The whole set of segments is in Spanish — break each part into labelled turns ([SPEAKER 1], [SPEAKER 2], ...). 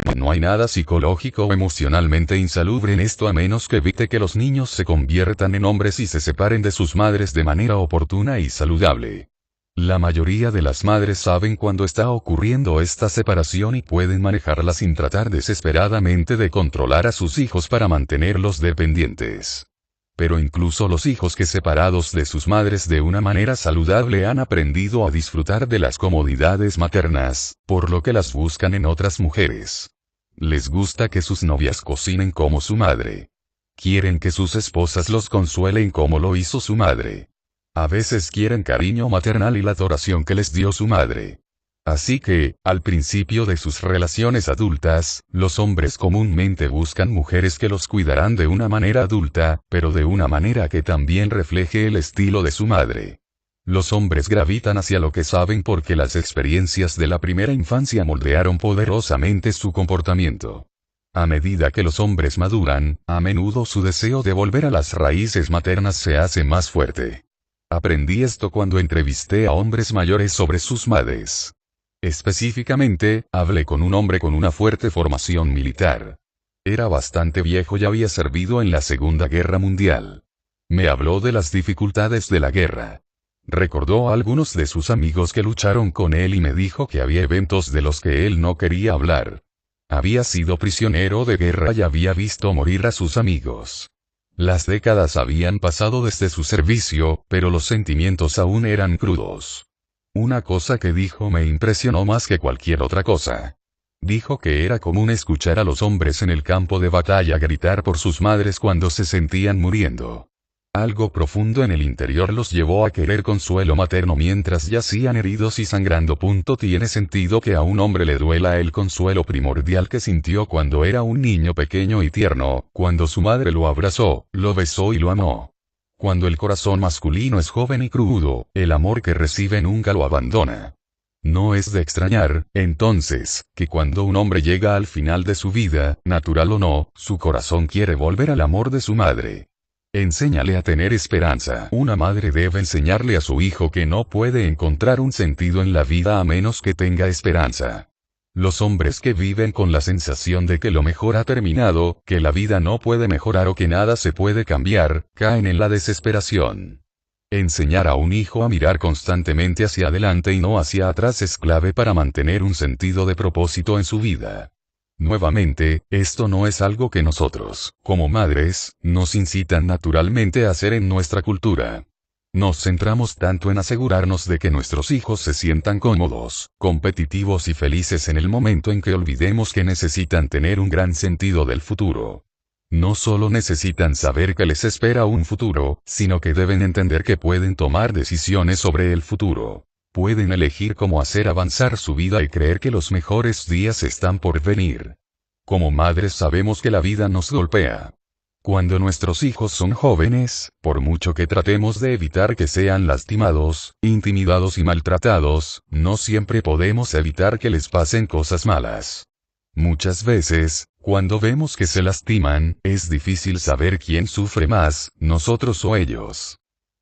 [SPEAKER 1] No hay nada psicológico o emocionalmente insalubre en esto a menos que evite que los niños se conviertan en hombres y se separen de sus madres de manera oportuna y saludable. La mayoría de las madres saben cuándo está ocurriendo esta separación y pueden manejarla sin tratar desesperadamente de controlar a sus hijos para mantenerlos dependientes. Pero incluso los hijos que separados de sus madres de una manera saludable han aprendido a disfrutar de las comodidades maternas, por lo que las buscan en otras mujeres. Les gusta que sus novias cocinen como su madre. Quieren que sus esposas los consuelen como lo hizo su madre. A veces quieren cariño maternal y la adoración que les dio su madre. Así que, al principio de sus relaciones adultas, los hombres comúnmente buscan mujeres que los cuidarán de una manera adulta, pero de una manera que también refleje el estilo de su madre. Los hombres gravitan hacia lo que saben porque las experiencias de la primera infancia moldearon poderosamente su comportamiento. A medida que los hombres maduran, a menudo su deseo de volver a las raíces maternas se hace más fuerte. Aprendí esto cuando entrevisté a hombres mayores sobre sus madres. Específicamente, hablé con un hombre con una fuerte formación militar. Era bastante viejo y había servido en la Segunda Guerra Mundial. Me habló de las dificultades de la guerra. Recordó a algunos de sus amigos que lucharon con él y me dijo que había eventos de los que él no quería hablar. Había sido prisionero de guerra y había visto morir a sus amigos. Las décadas habían pasado desde su servicio, pero los sentimientos aún eran crudos. Una cosa que dijo me impresionó más que cualquier otra cosa. Dijo que era común escuchar a los hombres en el campo de batalla gritar por sus madres cuando se sentían muriendo. Algo profundo en el interior los llevó a querer consuelo materno mientras yacían heridos y sangrando. Tiene sentido que a un hombre le duela el consuelo primordial que sintió cuando era un niño pequeño y tierno, cuando su madre lo abrazó, lo besó y lo amó. Cuando el corazón masculino es joven y crudo, el amor que recibe nunca lo abandona. No es de extrañar, entonces, que cuando un hombre llega al final de su vida, natural o no, su corazón quiere volver al amor de su madre. Enséñale a tener esperanza. Una madre debe enseñarle a su hijo que no puede encontrar un sentido en la vida a menos que tenga esperanza. Los hombres que viven con la sensación de que lo mejor ha terminado, que la vida no puede mejorar o que nada se puede cambiar, caen en la desesperación. Enseñar a un hijo a mirar constantemente hacia adelante y no hacia atrás es clave para mantener un sentido de propósito en su vida. Nuevamente, esto no es algo que nosotros, como madres, nos incitan naturalmente a hacer en nuestra cultura. Nos centramos tanto en asegurarnos de que nuestros hijos se sientan cómodos, competitivos y felices en el momento en que olvidemos que necesitan tener un gran sentido del futuro. No solo necesitan saber que les espera un futuro, sino que deben entender que pueden tomar decisiones sobre el futuro. Pueden elegir cómo hacer avanzar su vida y creer que los mejores días están por venir. Como madres sabemos que la vida nos golpea. Cuando nuestros hijos son jóvenes, por mucho que tratemos de evitar que sean lastimados, intimidados y maltratados, no siempre podemos evitar que les pasen cosas malas. Muchas veces, cuando vemos que se lastiman, es difícil saber quién sufre más, nosotros o ellos.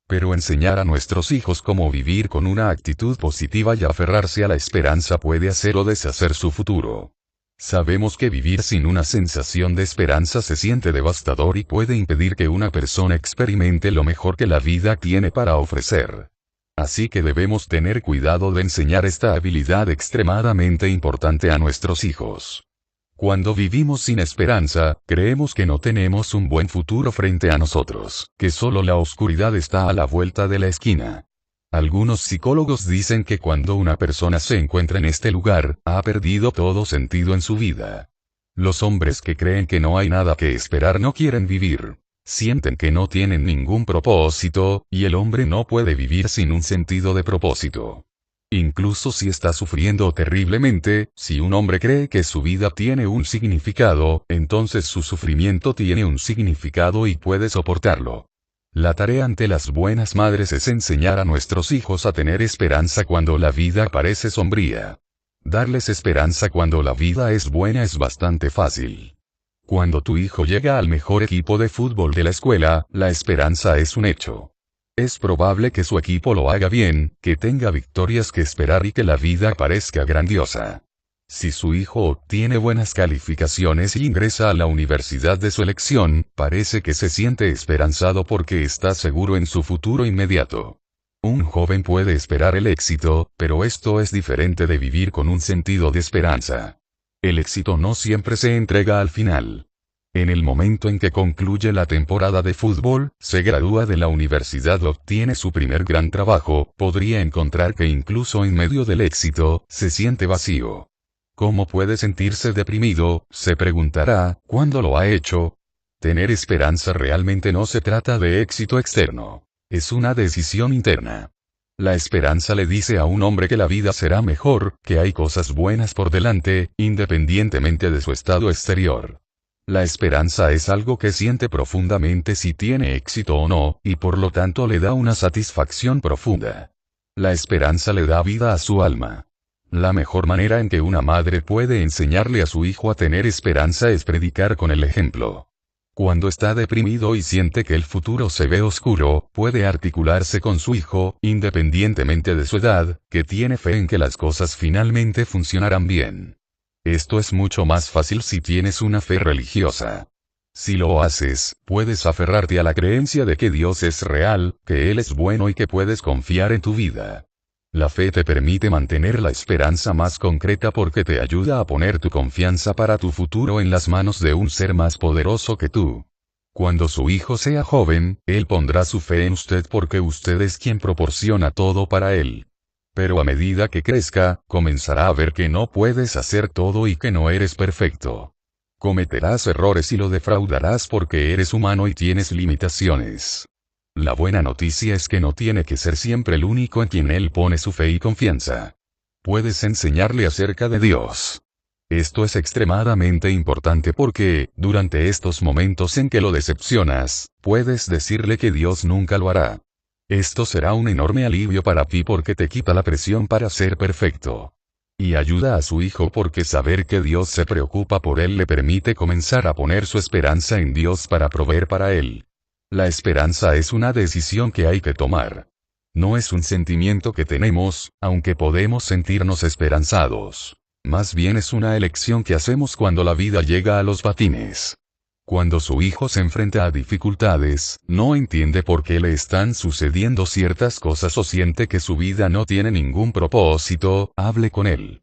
[SPEAKER 1] Pero enseñar a nuestros hijos cómo vivir con una actitud positiva y aferrarse a la esperanza puede hacer o deshacer su futuro. Sabemos que vivir sin una sensación de esperanza se siente devastador y puede impedir que una persona experimente lo mejor que la vida tiene para ofrecer. Así que debemos tener cuidado de enseñar esta habilidad extremadamente importante a nuestros hijos. Cuando vivimos sin esperanza, creemos que no tenemos un buen futuro frente a nosotros, que solo la oscuridad está a la vuelta de la esquina. Algunos psicólogos dicen que cuando una persona se encuentra en este lugar, ha perdido todo sentido en su vida. Los hombres que creen que no hay nada que esperar no quieren vivir. Sienten que no tienen ningún propósito, y el hombre no puede vivir sin un sentido de propósito. Incluso si está sufriendo terriblemente, si un hombre cree que su vida tiene un significado, entonces su sufrimiento tiene un significado y puede soportarlo. La tarea ante las buenas madres es enseñar a nuestros hijos a tener esperanza cuando la vida parece sombría. Darles esperanza cuando la vida es buena es bastante fácil. Cuando tu hijo llega al mejor equipo de fútbol de la escuela, la esperanza es un hecho. Es probable que su equipo lo haga bien, que tenga victorias que esperar y que la vida parezca grandiosa. Si su hijo obtiene buenas calificaciones y ingresa a la universidad de su elección, parece que se siente esperanzado porque está seguro en su futuro inmediato. Un joven puede esperar el éxito, pero esto es diferente de vivir con un sentido de esperanza. El éxito no siempre se entrega al final. En el momento en que concluye la temporada de fútbol, se gradúa de la universidad o obtiene su primer gran trabajo, podría encontrar que incluso en medio del éxito, se siente vacío. ¿Cómo puede sentirse deprimido?, se preguntará, ¿cuándo lo ha hecho? Tener esperanza realmente no se trata de éxito externo. Es una decisión interna. La esperanza le dice a un hombre que la vida será mejor, que hay cosas buenas por delante, independientemente de su estado exterior. La esperanza es algo que siente profundamente si tiene éxito o no, y por lo tanto le da una satisfacción profunda. La esperanza le da vida a su alma. La mejor manera en que una madre puede enseñarle a su hijo a tener esperanza es predicar con el ejemplo. Cuando está deprimido y siente que el futuro se ve oscuro, puede articularse con su hijo, independientemente de su edad, que tiene fe en que las cosas finalmente funcionarán bien. Esto es mucho más fácil si tienes una fe religiosa. Si lo haces, puedes aferrarte a la creencia de que Dios es real, que Él es bueno y que puedes confiar en tu vida. La fe te permite mantener la esperanza más concreta porque te ayuda a poner tu confianza para tu futuro en las manos de un ser más poderoso que tú. Cuando su hijo sea joven, él pondrá su fe en usted porque usted es quien proporciona todo para él. Pero a medida que crezca, comenzará a ver que no puedes hacer todo y que no eres perfecto. Cometerás errores y lo defraudarás porque eres humano y tienes limitaciones. La buena noticia es que no tiene que ser siempre el único en quien él pone su fe y confianza. Puedes enseñarle acerca de Dios. Esto es extremadamente importante porque, durante estos momentos en que lo decepcionas, puedes decirle que Dios nunca lo hará. Esto será un enorme alivio para ti porque te quita la presión para ser perfecto. Y ayuda a su hijo porque saber que Dios se preocupa por él le permite comenzar a poner su esperanza en Dios para proveer para él. La esperanza es una decisión que hay que tomar. No es un sentimiento que tenemos, aunque podemos sentirnos esperanzados. Más bien es una elección que hacemos cuando la vida llega a los patines. Cuando su hijo se enfrenta a dificultades, no entiende por qué le están sucediendo ciertas cosas o siente que su vida no tiene ningún propósito, hable con él.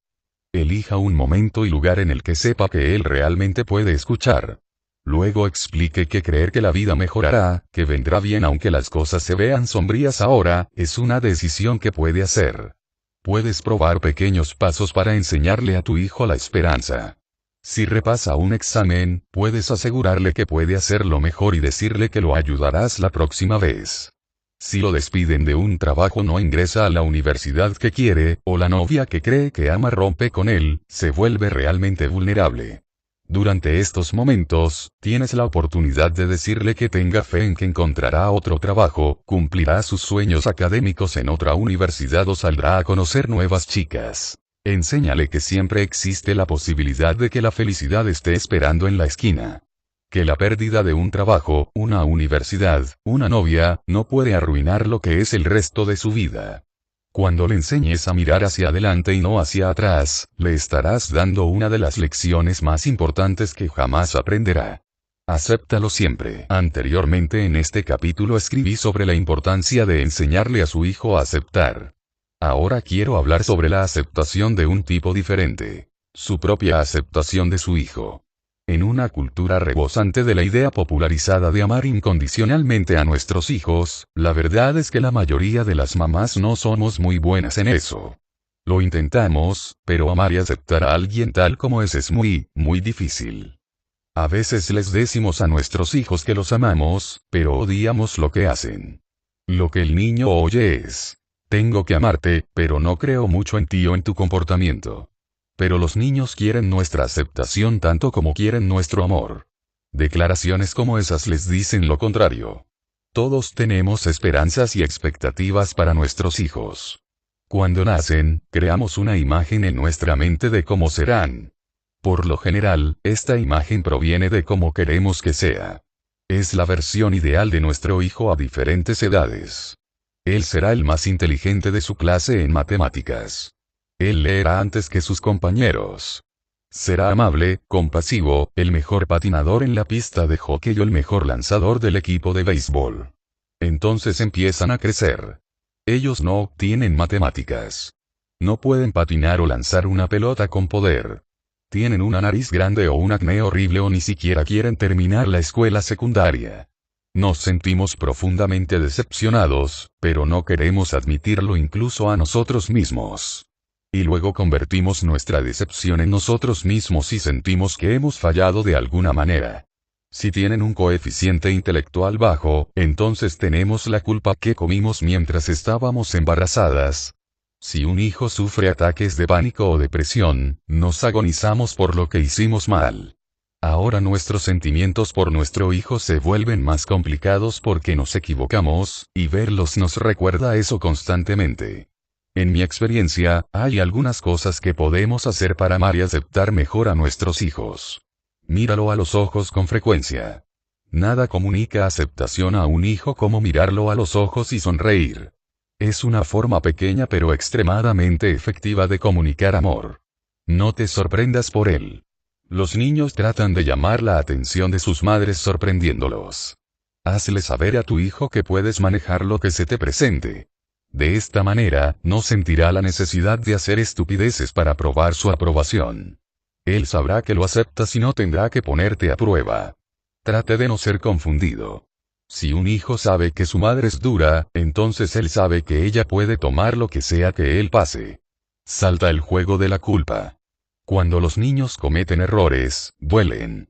[SPEAKER 1] Elija un momento y lugar en el que sepa que él realmente puede escuchar. Luego explique que creer que la vida mejorará, que vendrá bien aunque las cosas se vean sombrías ahora, es una decisión que puede hacer. Puedes probar pequeños pasos para enseñarle a tu hijo la esperanza. Si repasa un examen, puedes asegurarle que puede hacerlo mejor y decirle que lo ayudarás la próxima vez. Si lo despiden de un trabajo no ingresa a la universidad que quiere, o la novia que cree que ama rompe con él, se vuelve realmente vulnerable. Durante estos momentos, tienes la oportunidad de decirle que tenga fe en que encontrará otro trabajo, cumplirá sus sueños académicos en otra universidad o saldrá a conocer nuevas chicas. Enséñale que siempre existe la posibilidad de que la felicidad esté esperando en la esquina. Que la pérdida de un trabajo, una universidad, una novia, no puede arruinar lo que es el resto de su vida. Cuando le enseñes a mirar hacia adelante y no hacia atrás, le estarás dando una de las lecciones más importantes que jamás aprenderá. Acéptalo siempre. Anteriormente en este capítulo escribí sobre la importancia de enseñarle a su hijo a aceptar. Ahora quiero hablar sobre la aceptación de un tipo diferente. Su propia aceptación de su hijo. En una cultura rebosante de la idea popularizada de amar incondicionalmente a nuestros hijos, la verdad es que la mayoría de las mamás no somos muy buenas en eso. Lo intentamos, pero amar y aceptar a alguien tal como es muy, muy difícil. A veces les decimos a nuestros hijos que los amamos, pero odiamos lo que hacen. Lo que el niño oye es: tengo que amarte, pero no creo mucho en ti o en tu comportamiento. Pero los niños quieren nuestra aceptación tanto como quieren nuestro amor. Declaraciones como esas les dicen lo contrario. Todos tenemos esperanzas y expectativas para nuestros hijos. Cuando nacen, creamos una imagen en nuestra mente de cómo serán. Por lo general, esta imagen proviene de cómo queremos que sea. Es la versión ideal de nuestro hijo a diferentes edades. Él será el más inteligente de su clase en matemáticas. Él leerá antes que sus compañeros. Será amable, compasivo, el mejor patinador en la pista de hockey o el mejor lanzador del equipo de béisbol. Entonces empiezan a crecer. Ellos no obtienen matemáticas. No pueden patinar o lanzar una pelota con poder. Tienen una nariz grande o un acné horrible o ni siquiera quieren terminar la escuela secundaria. Nos sentimos profundamente decepcionados, pero no queremos admitirlo incluso a nosotros mismos. Y luego convertimos nuestra decepción en nosotros mismos y sentimos que hemos fallado de alguna manera. Si tienen un coeficiente intelectual bajo, entonces tenemos la culpa que comimos mientras estábamos embarazadas. Si un hijo sufre ataques de pánico o depresión, nos agonizamos por lo que hicimos mal. Ahora nuestros sentimientos por nuestro hijo se vuelven más complicados porque nos equivocamos, y verlos nos recuerda eso constantemente. En mi experiencia, hay algunas cosas que podemos hacer para amar y aceptar mejor a nuestros hijos. Míralo a los ojos con frecuencia. Nada comunica aceptación a un hijo como mirarlo a los ojos y sonreír. Es una forma pequeña pero extremadamente efectiva de comunicar amor. No te sorprendas por él. Los niños tratan de llamar la atención de sus madres sorprendiéndolos. Hazle saber a tu hijo que puedes manejar lo que se te presente. De esta manera, no sentirá la necesidad de hacer estupideces para probar su aprobación. Él sabrá que lo aceptas y no tendrá que ponerte a prueba. Trate de no ser confundido. Si un hijo sabe que su madre es dura, entonces él sabe que ella puede tomar lo que sea que él pase. Salta el juego de la culpa. Cuando los niños cometen errores, duelen.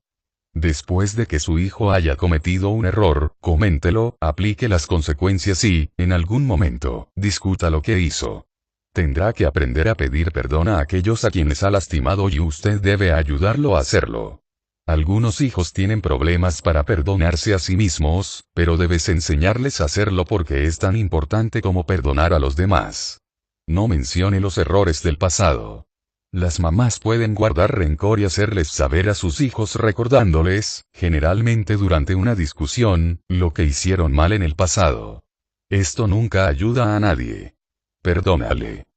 [SPEAKER 1] Después de que su hijo haya cometido un error, coméntelo, aplique las consecuencias y, en algún momento, discuta lo que hizo. Tendrá que aprender a pedir perdón a aquellos a quienes ha lastimado y usted debe ayudarlo a hacerlo. Algunos hijos tienen problemas para perdonarse a sí mismos, pero debes enseñarles a hacerlo porque es tan importante como perdonar a los demás. No mencione los errores del pasado. Las mamás pueden guardar rencor y hacerles saber a sus hijos recordándoles, generalmente durante una discusión, lo que hicieron mal en el pasado. Esto nunca ayuda a nadie. Perdónale.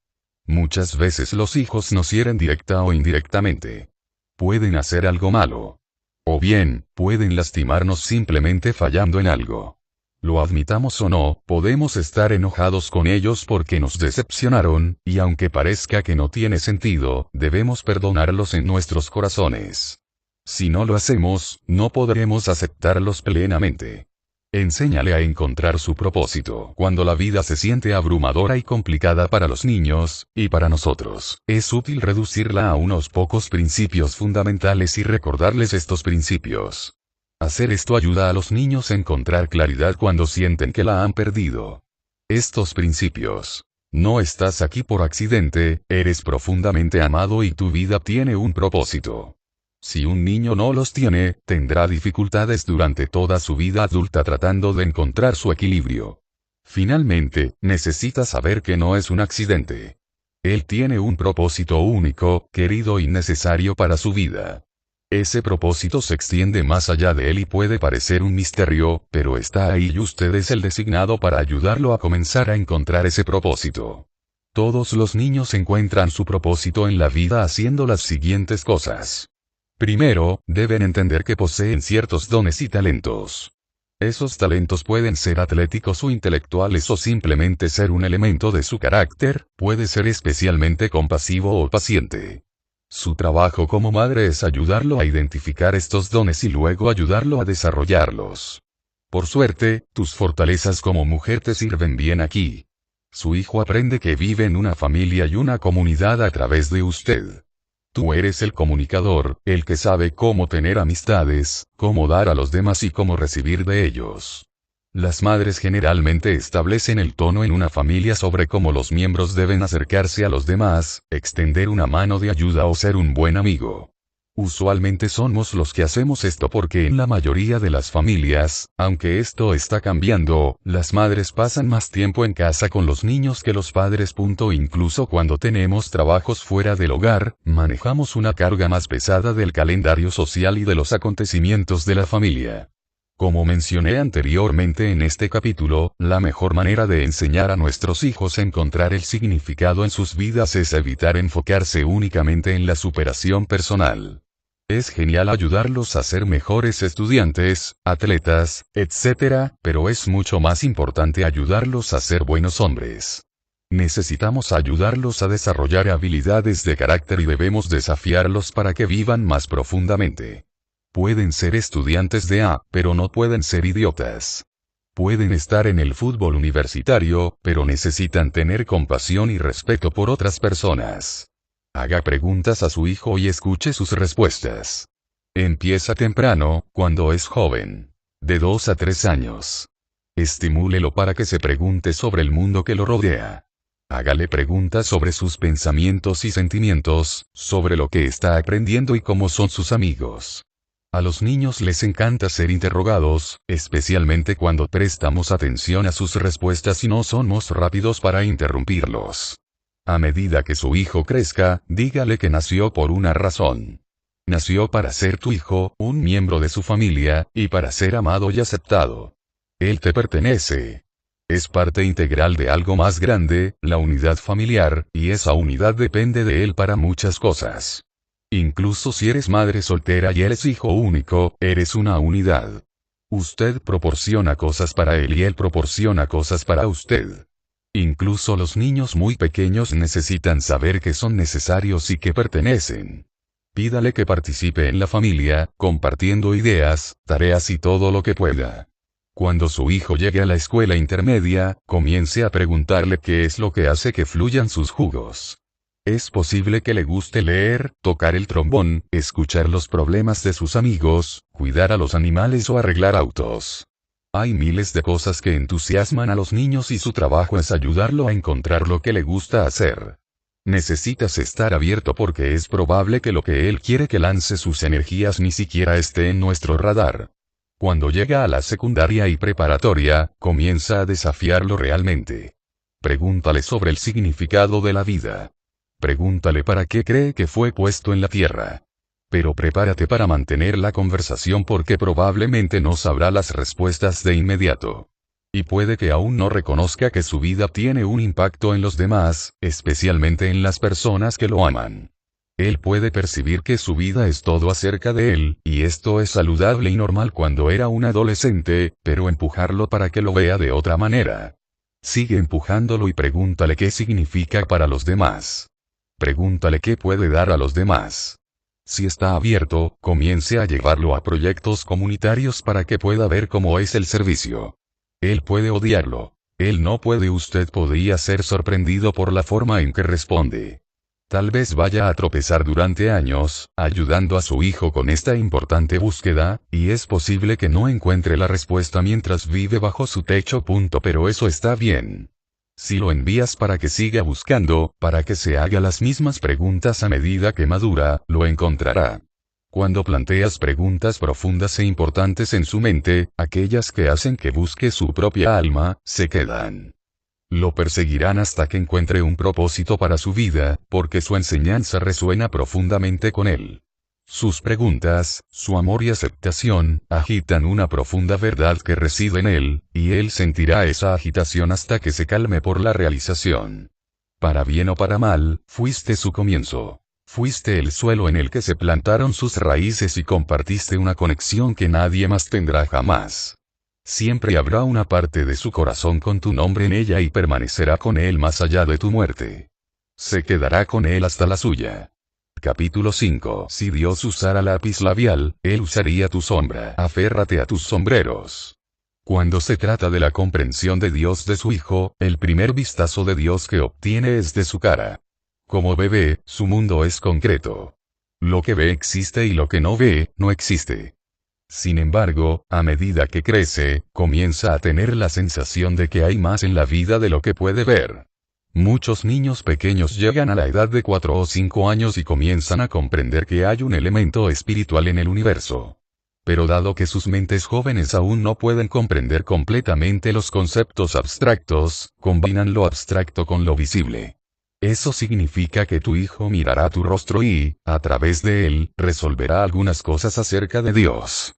[SPEAKER 1] Muchas veces los hijos nos hieren directa o indirectamente. Pueden hacer algo malo. O bien, pueden lastimarnos simplemente fallando en algo. Lo admitamos o no, podemos estar enojados con ellos porque nos decepcionaron, y aunque parezca que no tiene sentido, debemos perdonarlos en nuestros corazones. Si no lo hacemos, no podremos aceptarlos plenamente. Enséñale a encontrar su propósito. Cuando la vida se siente abrumadora y complicada para los niños, y para nosotros, es útil reducirla a unos pocos principios fundamentales y recordarles estos principios. Hacer esto ayuda a los niños a encontrar claridad cuando sienten que la han perdido. Estos principios. No estás aquí por accidente, eres profundamente amado y tu vida tiene un propósito. Si un niño no los tiene, tendrá dificultades durante toda su vida adulta tratando de encontrar su equilibrio. Finalmente, necesita saber que no es un accidente. Él tiene un propósito único, querido y necesario para su vida. Ese propósito se extiende más allá de él y puede parecer un misterio, pero está ahí y usted es el designado para ayudarlo a comenzar a encontrar ese propósito. Todos los niños encuentran su propósito en la vida haciendo las siguientes cosas. Primero, deben entender que poseen ciertos dones y talentos. Esos talentos pueden ser atléticos o intelectuales o simplemente ser un elemento de su carácter, puede ser especialmente compasivo o paciente. Su trabajo como madre es ayudarlo a identificar estos dones y luego ayudarlo a desarrollarlos. Por suerte, tus fortalezas como mujer te sirven bien aquí. Su hijo aprende que vive en una familia y una comunidad a través de usted. Tú eres el comunicador, el que sabe cómo tener amistades, cómo dar a los demás y cómo recibir de ellos. Las madres generalmente establecen el tono en una familia sobre cómo los miembros deben acercarse a los demás, extender una mano de ayuda o ser un buen amigo. Usualmente somos los que hacemos esto porque en la mayoría de las familias, aunque esto está cambiando, las madres pasan más tiempo en casa con los niños que los padres. Incluso cuando tenemos trabajos fuera del hogar, manejamos una carga más pesada del calendario social y de los acontecimientos de la familia. Como mencioné anteriormente en este capítulo, la mejor manera de enseñar a nuestros hijos a encontrar el significado en sus vidas es evitar enfocarse únicamente en la superación personal. Es genial ayudarlos a ser mejores estudiantes, atletas, etc., pero es mucho más importante ayudarlos a ser buenos hombres. Necesitamos ayudarlos a desarrollar habilidades de carácter y debemos desafiarlos para que vivan más profundamente. Pueden ser estudiantes de A, pero no pueden ser idiotas. Pueden estar en el fútbol universitario, pero necesitan tener compasión y respeto por otras personas. Haga preguntas a su hijo y escuche sus respuestas. Empieza temprano, cuando es joven. De 2 a 3 años. Estimúlelo para que se pregunte sobre el mundo que lo rodea. Hágale preguntas sobre sus pensamientos y sentimientos, sobre lo que está aprendiendo y cómo son sus amigos. A los niños les encanta ser interrogados, especialmente cuando prestamos atención a sus respuestas y no somos rápidos para interrumpirlos. A medida que su hijo crezca, dígale que nació por una razón. Nació para ser tu hijo, un miembro de su familia, y para ser amado y aceptado. Él te pertenece. Es parte integral de algo más grande, la unidad familiar, y esa unidad depende de él para muchas cosas. Incluso si eres madre soltera y él es hijo único, eres una unidad. Usted proporciona cosas para él y él proporciona cosas para usted. Incluso los niños muy pequeños necesitan saber que son necesarios y que pertenecen. Pídale que participe en la familia, compartiendo ideas, tareas y todo lo que pueda. Cuando su hijo llegue a la escuela intermedia, comience a preguntarle qué es lo que hace que fluyan sus jugos. Es posible que le guste leer, tocar el trombón, escuchar los problemas de sus amigos, cuidar a los animales o arreglar autos. Hay miles de cosas que entusiasman a los niños y su trabajo es ayudarlo a encontrar lo que le gusta hacer. Necesitas estar abierto porque es probable que lo que él quiere que lance sus energías ni siquiera esté en nuestro radar. Cuando llega a la secundaria y preparatoria, comienza a desafiarlo realmente. Pregúntale sobre el significado de la vida. Pregúntale para qué cree que fue puesto en la tierra. Pero prepárate para mantener la conversación porque probablemente no sabrá las respuestas de inmediato. Y puede que aún no reconozca que su vida tiene un impacto en los demás, especialmente en las personas que lo aman. Él puede percibir que su vida es todo acerca de él, y esto es saludable y normal cuando era un adolescente, pero empujarlo para que lo vea de otra manera. Sigue empujándolo y pregúntale qué significa para los demás. Pregúntale qué puede dar a los demás. Si está abierto, comience a llevarlo a proyectos comunitarios para que pueda ver cómo es el servicio. Él puede odiarlo. Él no puede. Usted podría ser sorprendido por la forma en que responde. Tal vez vaya a tropezar durante años, ayudando a su hijo con esta importante búsqueda, y es posible que no encuentre la respuesta mientras vive bajo su techo. Pero eso está bien. Si lo envías para que siga buscando, para que se haga las mismas preguntas a medida que madura, lo encontrará. Cuando planteas preguntas profundas e importantes en su mente, aquellas que hacen que busque su propia alma, se quedan. Lo perseguirán hasta que encuentre un propósito para su vida, porque su enseñanza resuena profundamente con él. Sus preguntas, su amor y aceptación, agitan una profunda verdad que reside en él, y él sentirá esa agitación hasta que se calme por la realización. Para bien o para mal, fuiste su comienzo. Fuiste el suelo en el que se plantaron sus raíces y compartiste una conexión que nadie más tendrá jamás. Siempre habrá una parte de su corazón con tu nombre en ella y permanecerá con él más allá de tu muerte. Se quedará con él hasta la suya. Capítulo 5. Si Dios usara lápiz labial, Él usaría tu sombra. Aférrate a tus sombreros. Cuando se trata de la comprensión de Dios de su Hijo, el primer vistazo de Dios que obtiene es de su cara. Como bebé, su mundo es concreto. Lo que ve existe y lo que no ve, no existe. Sin embargo, a medida que crece, comienza a tener la sensación de que hay más en la vida de lo que puede ver. Muchos niños pequeños llegan a la edad de 4 o 5 años y comienzan a comprender que hay un elemento espiritual en el universo. Pero dado que sus mentes jóvenes aún no pueden comprender completamente los conceptos abstractos, combinan lo abstracto con lo visible. Eso significa que tu hijo mirará tu rostro y, a través de él, resolverá algunas cosas acerca de Dios.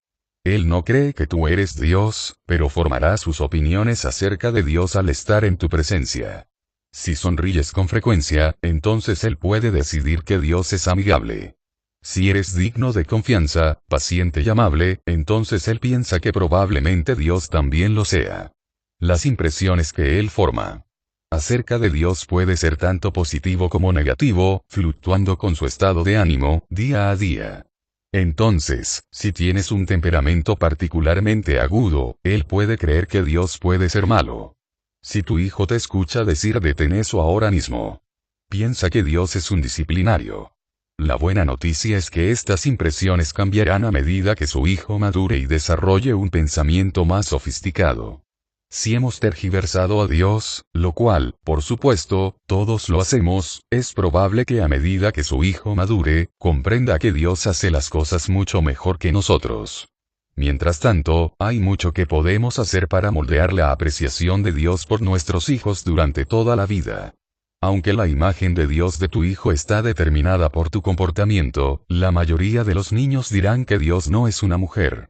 [SPEAKER 1] Él no cree que tú eres Dios, pero formará sus opiniones acerca de Dios al estar en tu presencia. Si sonríes con frecuencia, entonces él puede decidir que Dios es amigable. Si eres digno de confianza, paciente y amable, entonces él piensa que probablemente Dios también lo sea. Las impresiones que él forma acerca de Dios puede ser tanto positivo como negativo, fluctuando con su estado de ánimo, día a día. Entonces, si tienes un temperamento particularmente agudo, él puede creer que Dios puede ser malo. Si tu hijo te escucha decir detén eso ahora mismo, piensa que Dios es un disciplinario. La buena noticia es que estas impresiones cambiarán a medida que su hijo madure y desarrolle un pensamiento más sofisticado. Si hemos tergiversado a Dios, lo cual, por supuesto, todos lo hacemos, es probable que a medida que su hijo madure, comprenda que Dios hace las cosas mucho mejor que nosotros. Mientras tanto, hay mucho que podemos hacer para moldear la apreciación de Dios por nuestros hijos durante toda la vida. Aunque la imagen de Dios de tu hijo está determinada por tu comportamiento, la mayoría de los niños dirán que Dios no es una mujer.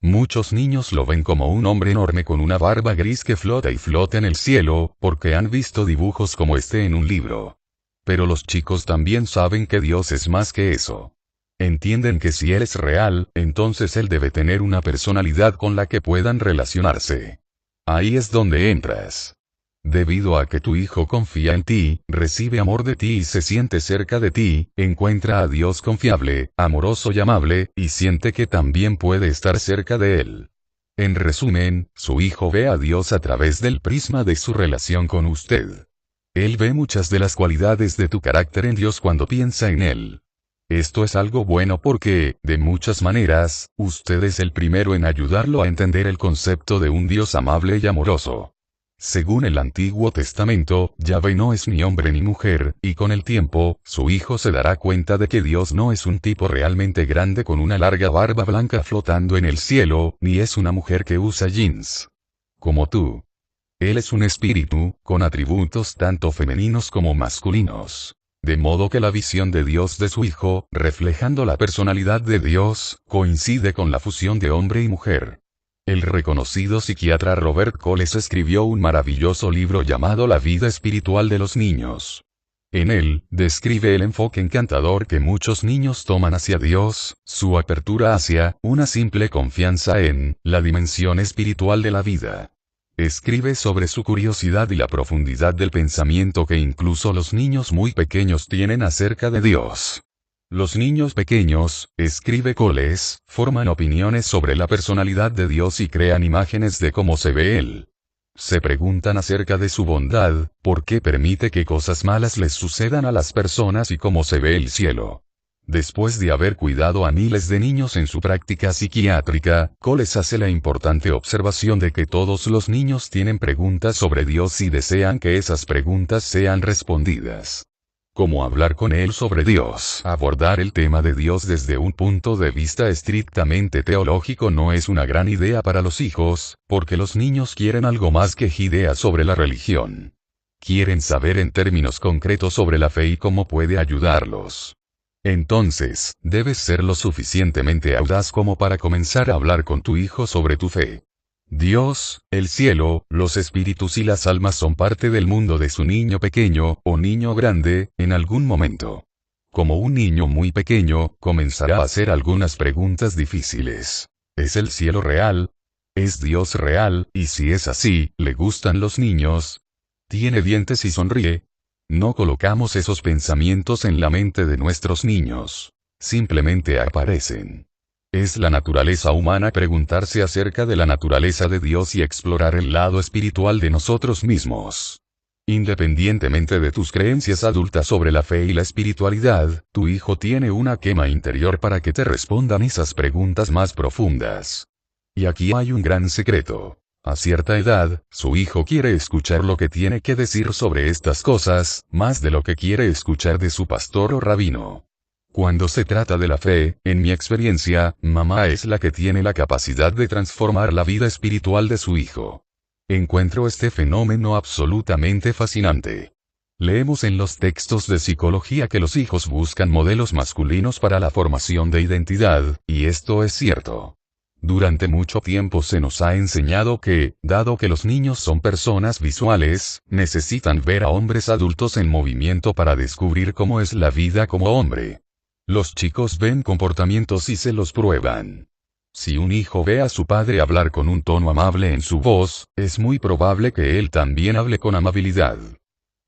[SPEAKER 1] Muchos niños lo ven como un hombre enorme con una barba gris que flota y flota en el cielo, porque han visto dibujos como este en un libro. Pero los chicos también saben que Dios es más que eso. Entienden que si Él es real, entonces Él debe tener una personalidad con la que puedan relacionarse. Ahí es donde entras. Debido a que tu hijo confía en ti, recibe amor de ti y se siente cerca de ti, encuentra a Dios confiable, amoroso y amable, y siente que también puede estar cerca de él. En resumen, su hijo ve a Dios a través del prisma de su relación con usted. Él ve muchas de las cualidades de tu carácter en Dios cuando piensa en él. Esto es algo bueno porque, de muchas maneras, usted es el primero en ayudarlo a entender el concepto de un Dios amable y amoroso. Según el Antiguo Testamento, Yahvé no es ni hombre ni mujer, y con el tiempo, su hijo se dará cuenta de que Dios no es un tipo realmente grande con una larga barba blanca flotando en el cielo, ni es una mujer que usa jeans. Como tú. Él es un espíritu, con atributos tanto femeninos como masculinos. De modo que la visión de Dios de su hijo, reflejando la personalidad de Dios, coincide con la fusión de hombre y mujer. El reconocido psiquiatra Robert Coles escribió un maravilloso libro llamado La vida espiritual de los niños. En él, describe el enfoque encantador que muchos niños toman hacia Dios, su apertura hacia, una simple confianza en, la dimensión espiritual de la vida. Escribe sobre su curiosidad y la profundidad del pensamiento que incluso los niños muy pequeños tienen acerca de Dios. Los niños pequeños, escribe Coles, forman opiniones sobre la personalidad de Dios y crean imágenes de cómo se ve Él. Se preguntan acerca de su bondad, por qué permite que cosas malas les sucedan a las personas y cómo se ve el cielo. Después de haber cuidado a miles de niños en su práctica psiquiátrica, Coles hace la importante observación de que todos los niños tienen preguntas sobre Dios y desean que esas preguntas sean respondidas. Cómo hablar con él sobre Dios. Abordar el tema de Dios desde un punto de vista estrictamente teológico no es una gran idea para los hijos, porque los niños quieren algo más que ideas sobre la religión. Quieren saber en términos concretos sobre la fe y cómo puede ayudarlos. Entonces, debes ser lo suficientemente audaz como para comenzar a hablar con tu hijo sobre tu fe. Dios, el cielo, los espíritus y las almas son parte del mundo de su niño pequeño, o niño grande, en algún momento. Como un niño muy pequeño, comenzará a hacer algunas preguntas difíciles. ¿Es el cielo real? ¿Es Dios real? Y si es así, ¿le gustan los niños? ¿Tiene dientes y sonríe? No colocamos esos pensamientos en la mente de nuestros niños. Simplemente aparecen. Es la naturaleza humana preguntarse acerca de la naturaleza de Dios y explorar el lado espiritual de nosotros mismos. Independientemente de tus creencias adultas sobre la fe y la espiritualidad, tu hijo tiene una quema interior para que te respondan esas preguntas más profundas. Y aquí hay un gran secreto. A cierta edad, su hijo quiere escuchar lo que tiene que decir sobre estas cosas, más de lo que quiere escuchar de su pastor o rabino. Cuando se trata de la fe, en mi experiencia, mamá es la que tiene la capacidad de transformar la vida espiritual de su hijo. Encuentro este fenómeno absolutamente fascinante. Leemos en los textos de psicología que los hijos buscan modelos masculinos para la formación de identidad, y esto es cierto. Durante mucho tiempo se nos ha enseñado que, dado que los niños son personas visuales, necesitan ver a hombres adultos en movimiento para descubrir cómo es la vida como hombre. Los chicos ven comportamientos y se los prueban. Si un hijo ve a su padre hablar con un tono amable en su voz, es muy probable que él también hable con amabilidad.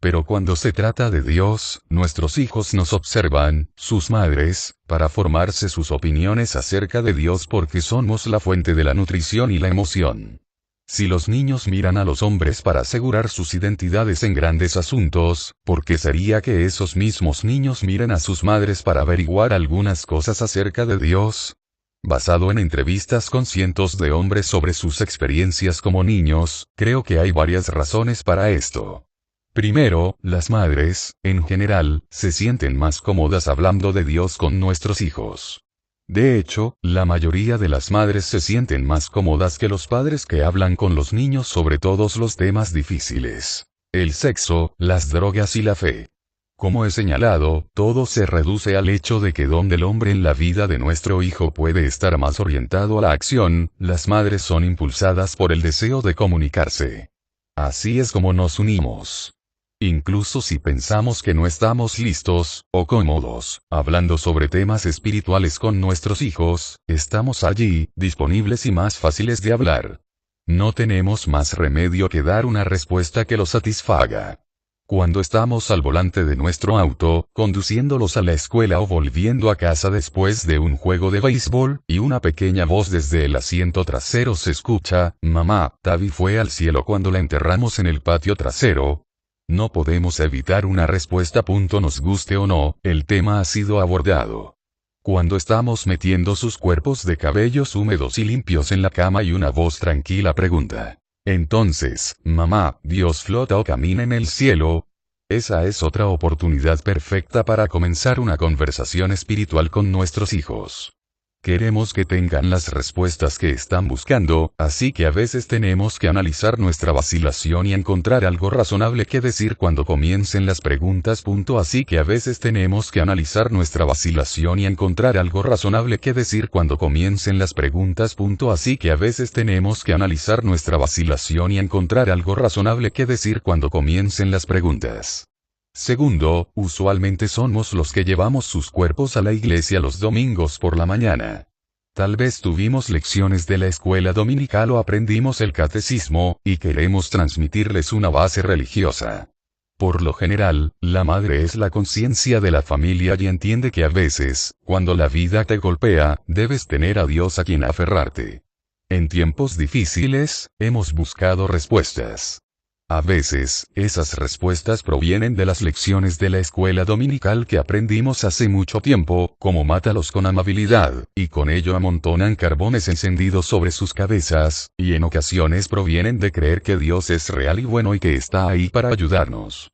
[SPEAKER 1] Pero cuando se trata de Dios, nuestros hijos nos observan, sus madres, para formarse sus opiniones acerca de Dios porque somos la fuente de la nutrición y la emoción. Si los niños miran a los hombres para asegurar sus identidades en grandes asuntos, ¿por qué sería que esos mismos niños miren a sus madres para averiguar algunas cosas acerca de Dios? Basado en entrevistas con cientos de hombres sobre sus experiencias como niños, creo que hay varias razones para esto. Primero, las madres, en general, se sienten más cómodas hablando de Dios con nuestros hijos. De hecho, la mayoría de las madres se sienten más cómodas que los padres que hablan con los niños sobre todos los temas difíciles. El sexo, las drogas y la fe. Como he señalado, todo se reduce al hecho de que donde el hombre en la vida de nuestro hijo puede estar más orientado a la acción, las madres son impulsadas por el deseo de comunicarse. Así es como nos unimos. Incluso si pensamos que no estamos listos, o cómodos, hablando sobre temas espirituales con nuestros hijos, estamos allí, disponibles y más fáciles de hablar. No tenemos más remedio que dar una respuesta que los satisfaga. Cuando estamos al volante de nuestro auto, conduciéndolos a la escuela o volviendo a casa después de un juego de béisbol, y una pequeña voz desde el asiento trasero se escucha, «Mamá, Tavi fue al cielo cuando la enterramos en el patio trasero». No podemos evitar una respuesta. Nos guste o no, el tema ha sido abordado. Cuando estamos metiendo sus cuerpos de cabellos húmedos y limpios en la cama y una voz tranquila pregunta: «Entonces, mamá, ¿Dios flota o camina en el cielo?». Esa es otra oportunidad perfecta para comenzar una conversación espiritual con nuestros hijos. Queremos que tengan las respuestas que están buscando, así que a veces tenemos que analizar nuestra vacilación y encontrar algo razonable que decir cuando comiencen las preguntas. Así que a veces tenemos que analizar nuestra vacilación y encontrar algo razonable que decir cuando comiencen las preguntas. Así que a veces tenemos que analizar nuestra vacilación y encontrar algo razonable que decir cuando comiencen las preguntas. Segundo, usualmente somos los que llevamos sus cuerpos a la iglesia los domingos por la mañana. Tal vez tuvimos lecciones de la escuela dominical o aprendimos el catecismo, y queremos transmitirles una base religiosa. Por lo general, la madre es la conciencia de la familia y entiende que a veces, cuando la vida te golpea, debes tener a Dios a quien aferrarte. En tiempos difíciles, hemos buscado respuestas. A veces, esas respuestas provienen de las lecciones de la escuela dominical que aprendimos hace mucho tiempo, como mátalos con amabilidad, y con ello amontonan carbones encendidos sobre sus cabezas, y en ocasiones provienen de creer que Dios es real y bueno y que está ahí para ayudarnos.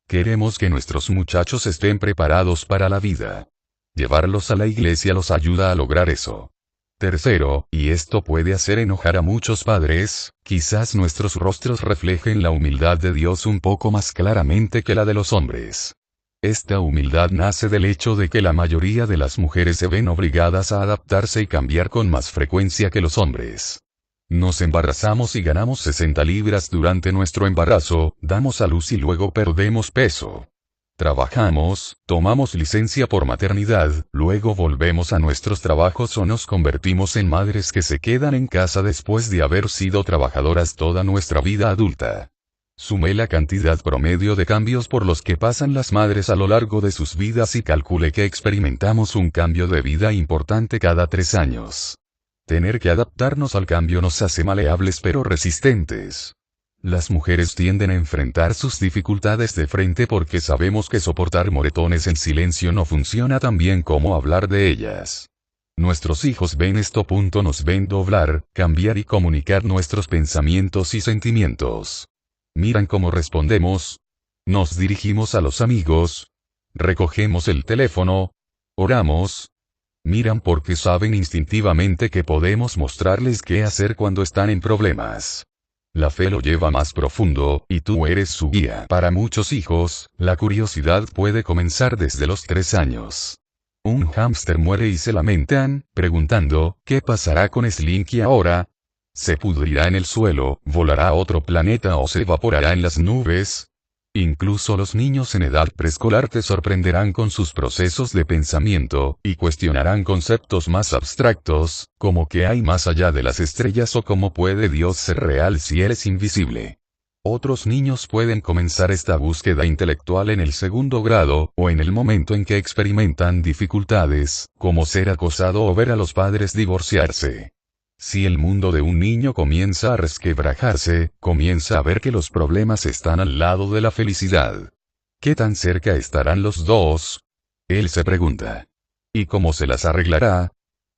[SPEAKER 1] Queremos que nuestros muchachos estén preparados para la vida. Llevarlos a la iglesia los ayuda a lograr eso. Tercero, y esto puede hacer enojar a muchos padres, quizás nuestros rostros reflejen la humildad de Dios un poco más claramente que la de los hombres. Esta humildad nace del hecho de que la mayoría de las mujeres se ven obligadas a adaptarse y cambiar con más frecuencia que los hombres. Nos embarazamos y ganamos 60 libras durante nuestro embarazo, damos a luz y luego perdemos peso. Trabajamos, tomamos licencia por maternidad, luego volvemos a nuestros trabajos o nos convertimos en madres que se quedan en casa después de haber sido trabajadoras toda nuestra vida adulta. Sume la cantidad promedio de cambios por los que pasan las madres a lo largo de sus vidas y calcule que experimentamos un cambio de vida importante cada 3 años. Tener que adaptarnos al cambio nos hace maleables pero resistentes. Las mujeres tienden a enfrentar sus dificultades de frente porque sabemos que soportar moretones en silencio no funciona tan bien como hablar de ellas. Nuestros hijos ven esto. Nos ven doblar, cambiar y comunicar nuestros pensamientos y sentimientos. Miran cómo respondemos. Nos dirigimos a los amigos. Recogemos el teléfono. Oramos. Miran porque saben instintivamente que podemos mostrarles qué hacer cuando están en problemas. La fe lo lleva más profundo, y tú eres su guía. Para muchos hijos, la curiosidad puede comenzar desde los 3 años. Un hámster muere y se lamentan, preguntando, ¿qué pasará con Slinky ahora? ¿Se pudrirá en el suelo, volará a otro planeta o se evaporará en las nubes? Incluso los niños en edad preescolar te sorprenderán con sus procesos de pensamiento, y cuestionarán conceptos más abstractos, como qué hay más allá de las estrellas o cómo puede Dios ser real si Él es invisible. Otros niños pueden comenzar esta búsqueda intelectual en el segundo grado, o en el momento en que experimentan dificultades, como ser acosado o ver a los padres divorciarse. Si el mundo de un niño comienza a resquebrajarse, comienza a ver que los problemas están al lado de la felicidad. ¿Qué tan cerca estarán los dos? Él se pregunta. ¿Y cómo se las arreglará?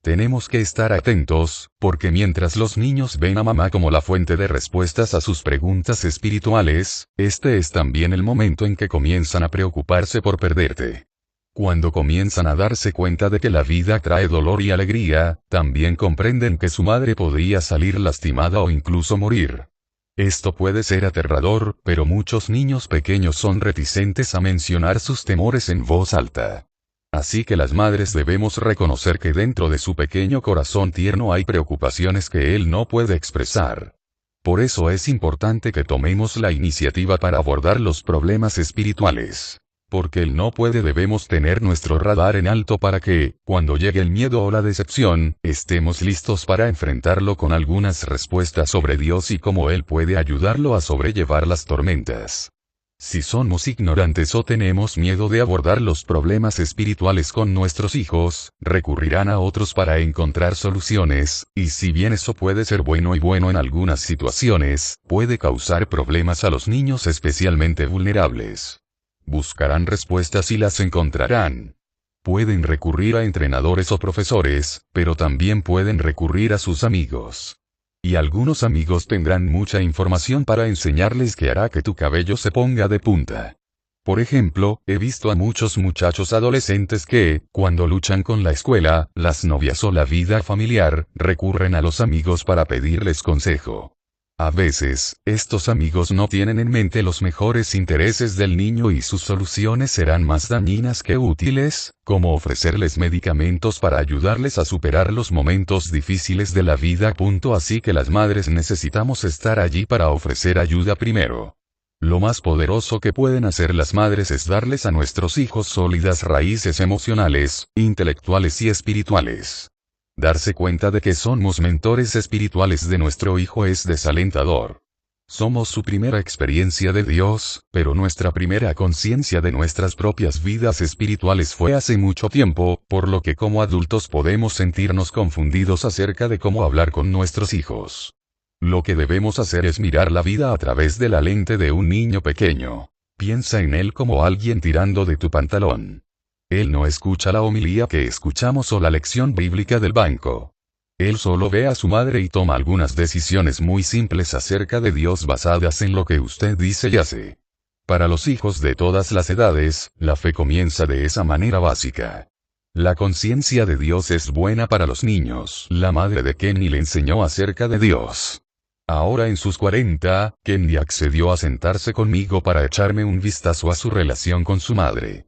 [SPEAKER 1] Tenemos que estar atentos, porque mientras los niños ven a mamá como la fuente de respuestas a sus preguntas espirituales, este es también el momento en que comienzan a preocuparse por perderte. Cuando comienzan a darse cuenta de que la vida trae dolor y alegría, también comprenden que su madre podría salir lastimada o incluso morir. Esto puede ser aterrador, pero muchos niños pequeños son reticentes a mencionar sus temores en voz alta. Así que las madres debemos reconocer que dentro de su pequeño corazón tierno hay preocupaciones que él no puede expresar. Por eso es importante que tomemos la iniciativa para abordar los problemas espirituales. Porque él no puede, debemos tener nuestro radar en alto para que, cuando llegue el miedo o la decepción, estemos listos para enfrentarlo con algunas respuestas sobre Dios y cómo Él puede ayudarlo a sobrellevar las tormentas. Si somos ignorantes o tenemos miedo de abordar los problemas espirituales con nuestros hijos, recurrirán a otros para encontrar soluciones, y si bien eso puede ser bueno y bueno en algunas situaciones, puede causar problemas a los niños especialmente vulnerables. Buscarán respuestas y las encontrarán. Pueden recurrir a entrenadores o profesores, pero también pueden recurrir a sus amigos. Y algunos amigos tendrán mucha información para enseñarles que hará que tu cabello se ponga de punta. Por ejemplo, he visto a muchos muchachos adolescentes que, cuando luchan con la escuela, las novias o la vida familiar, recurren a los amigos para pedirles consejo. A veces, estos amigos no tienen en mente los mejores intereses del niño y sus soluciones serán más dañinas que útiles, como ofrecerles medicamentos para ayudarles a superar los momentos difíciles de la vida. Así que las madres necesitamos estar allí para ofrecer ayuda primero. Lo más poderoso que pueden hacer las madres es darles a nuestros hijos sólidas raíces emocionales, intelectuales y espirituales. Darse cuenta de que somos mentores espirituales de nuestro hijo es desalentador. Somos su primera experiencia de Dios, pero nuestra primera conciencia de nuestras propias vidas espirituales fue hace mucho tiempo, por lo que como adultos podemos sentirnos confundidos acerca de cómo hablar con nuestros hijos. Lo que debemos hacer es mirar la vida a través de la lente de un niño pequeño. Piensa en él como alguien tirando de tu pantalón. Él no escucha la homilía que escuchamos o la lección bíblica del banco. Él solo ve a su madre y toma algunas decisiones muy simples acerca de Dios basadas en lo que usted dice y hace. Para los hijos de todas las edades, la fe comienza de esa manera básica. La conciencia de Dios es buena para los niños. La madre de Kenny le enseñó acerca de Dios. Ahora en sus 40, Kenny accedió a sentarse conmigo para echarme un vistazo a su relación con su madre.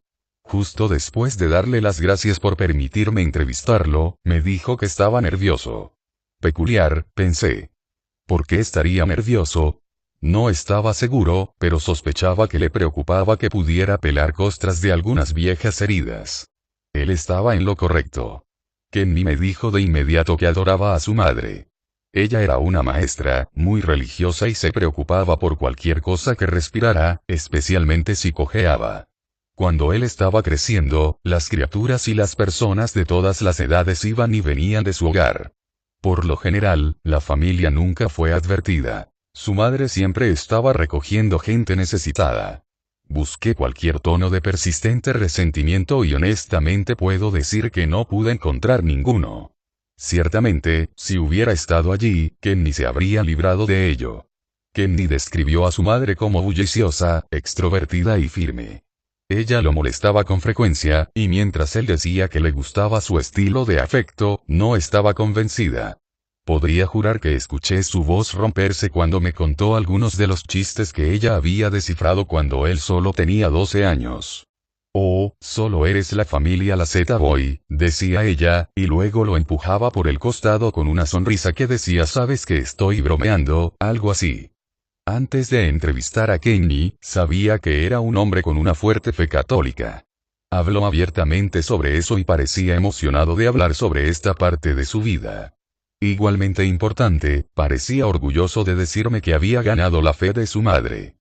[SPEAKER 1] Justo después de darle las gracias por permitirme entrevistarlo, me dijo que estaba nervioso. Peculiar, pensé. ¿Por qué estaría nervioso? No estaba seguro, pero sospechaba que le preocupaba que pudiera pelar costras de algunas viejas heridas. Él estaba en lo correcto. Kenny me dijo de inmediato que adoraba a su madre. Ella era una maestra, muy religiosa y se preocupaba por cualquier cosa que respirara, especialmente si cojeaba. Cuando él estaba creciendo, las criaturas y las personas de todas las edades iban y venían de su hogar. Por lo general, la familia nunca fue advertida. Su madre siempre estaba recogiendo gente necesitada. Busqué cualquier tono de persistente resentimiento y honestamente puedo decir que no pude encontrar ninguno. Ciertamente, si hubiera estado allí, Kenny se habría librado de ello. Kenny describió a su madre como bulliciosa, extrovertida y firme. Ella lo molestaba con frecuencia, y mientras él decía que le gustaba su estilo de afecto, no estaba convencida. Podría jurar que escuché su voz romperse cuando me contó algunos de los chistes que ella había descifrado cuando él solo tenía 12 años. Oh, solo eres la familia la Z-Boy, decía ella, y luego lo empujaba por el costado con una sonrisa que decía sabes que estoy bromeando, algo así. Antes de entrevistar a Kenny, sabía que era un hombre con una fuerte fe católica. Habló abiertamente sobre eso y parecía emocionado de hablar sobre esta parte de su vida. Igualmente importante, parecía orgulloso de decirme que había ganado la fe de su madre.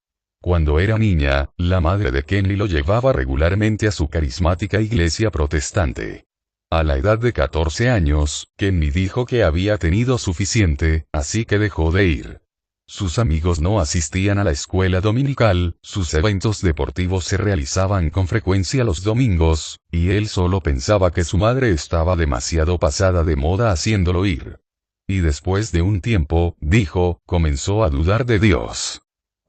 [SPEAKER 1] Cuando era niña, la madre de Kenny lo llevaba regularmente a su carismática iglesia protestante. A la edad de 14 años, Kenny dijo que había tenido suficiente, así que dejó de ir. Sus amigos no asistían a la escuela dominical, sus eventos deportivos se realizaban con frecuencia los domingos, y él solo pensaba que su madre estaba demasiado pasada de moda haciéndolo ir. Y después de un tiempo, dijo, comenzó a dudar de Dios.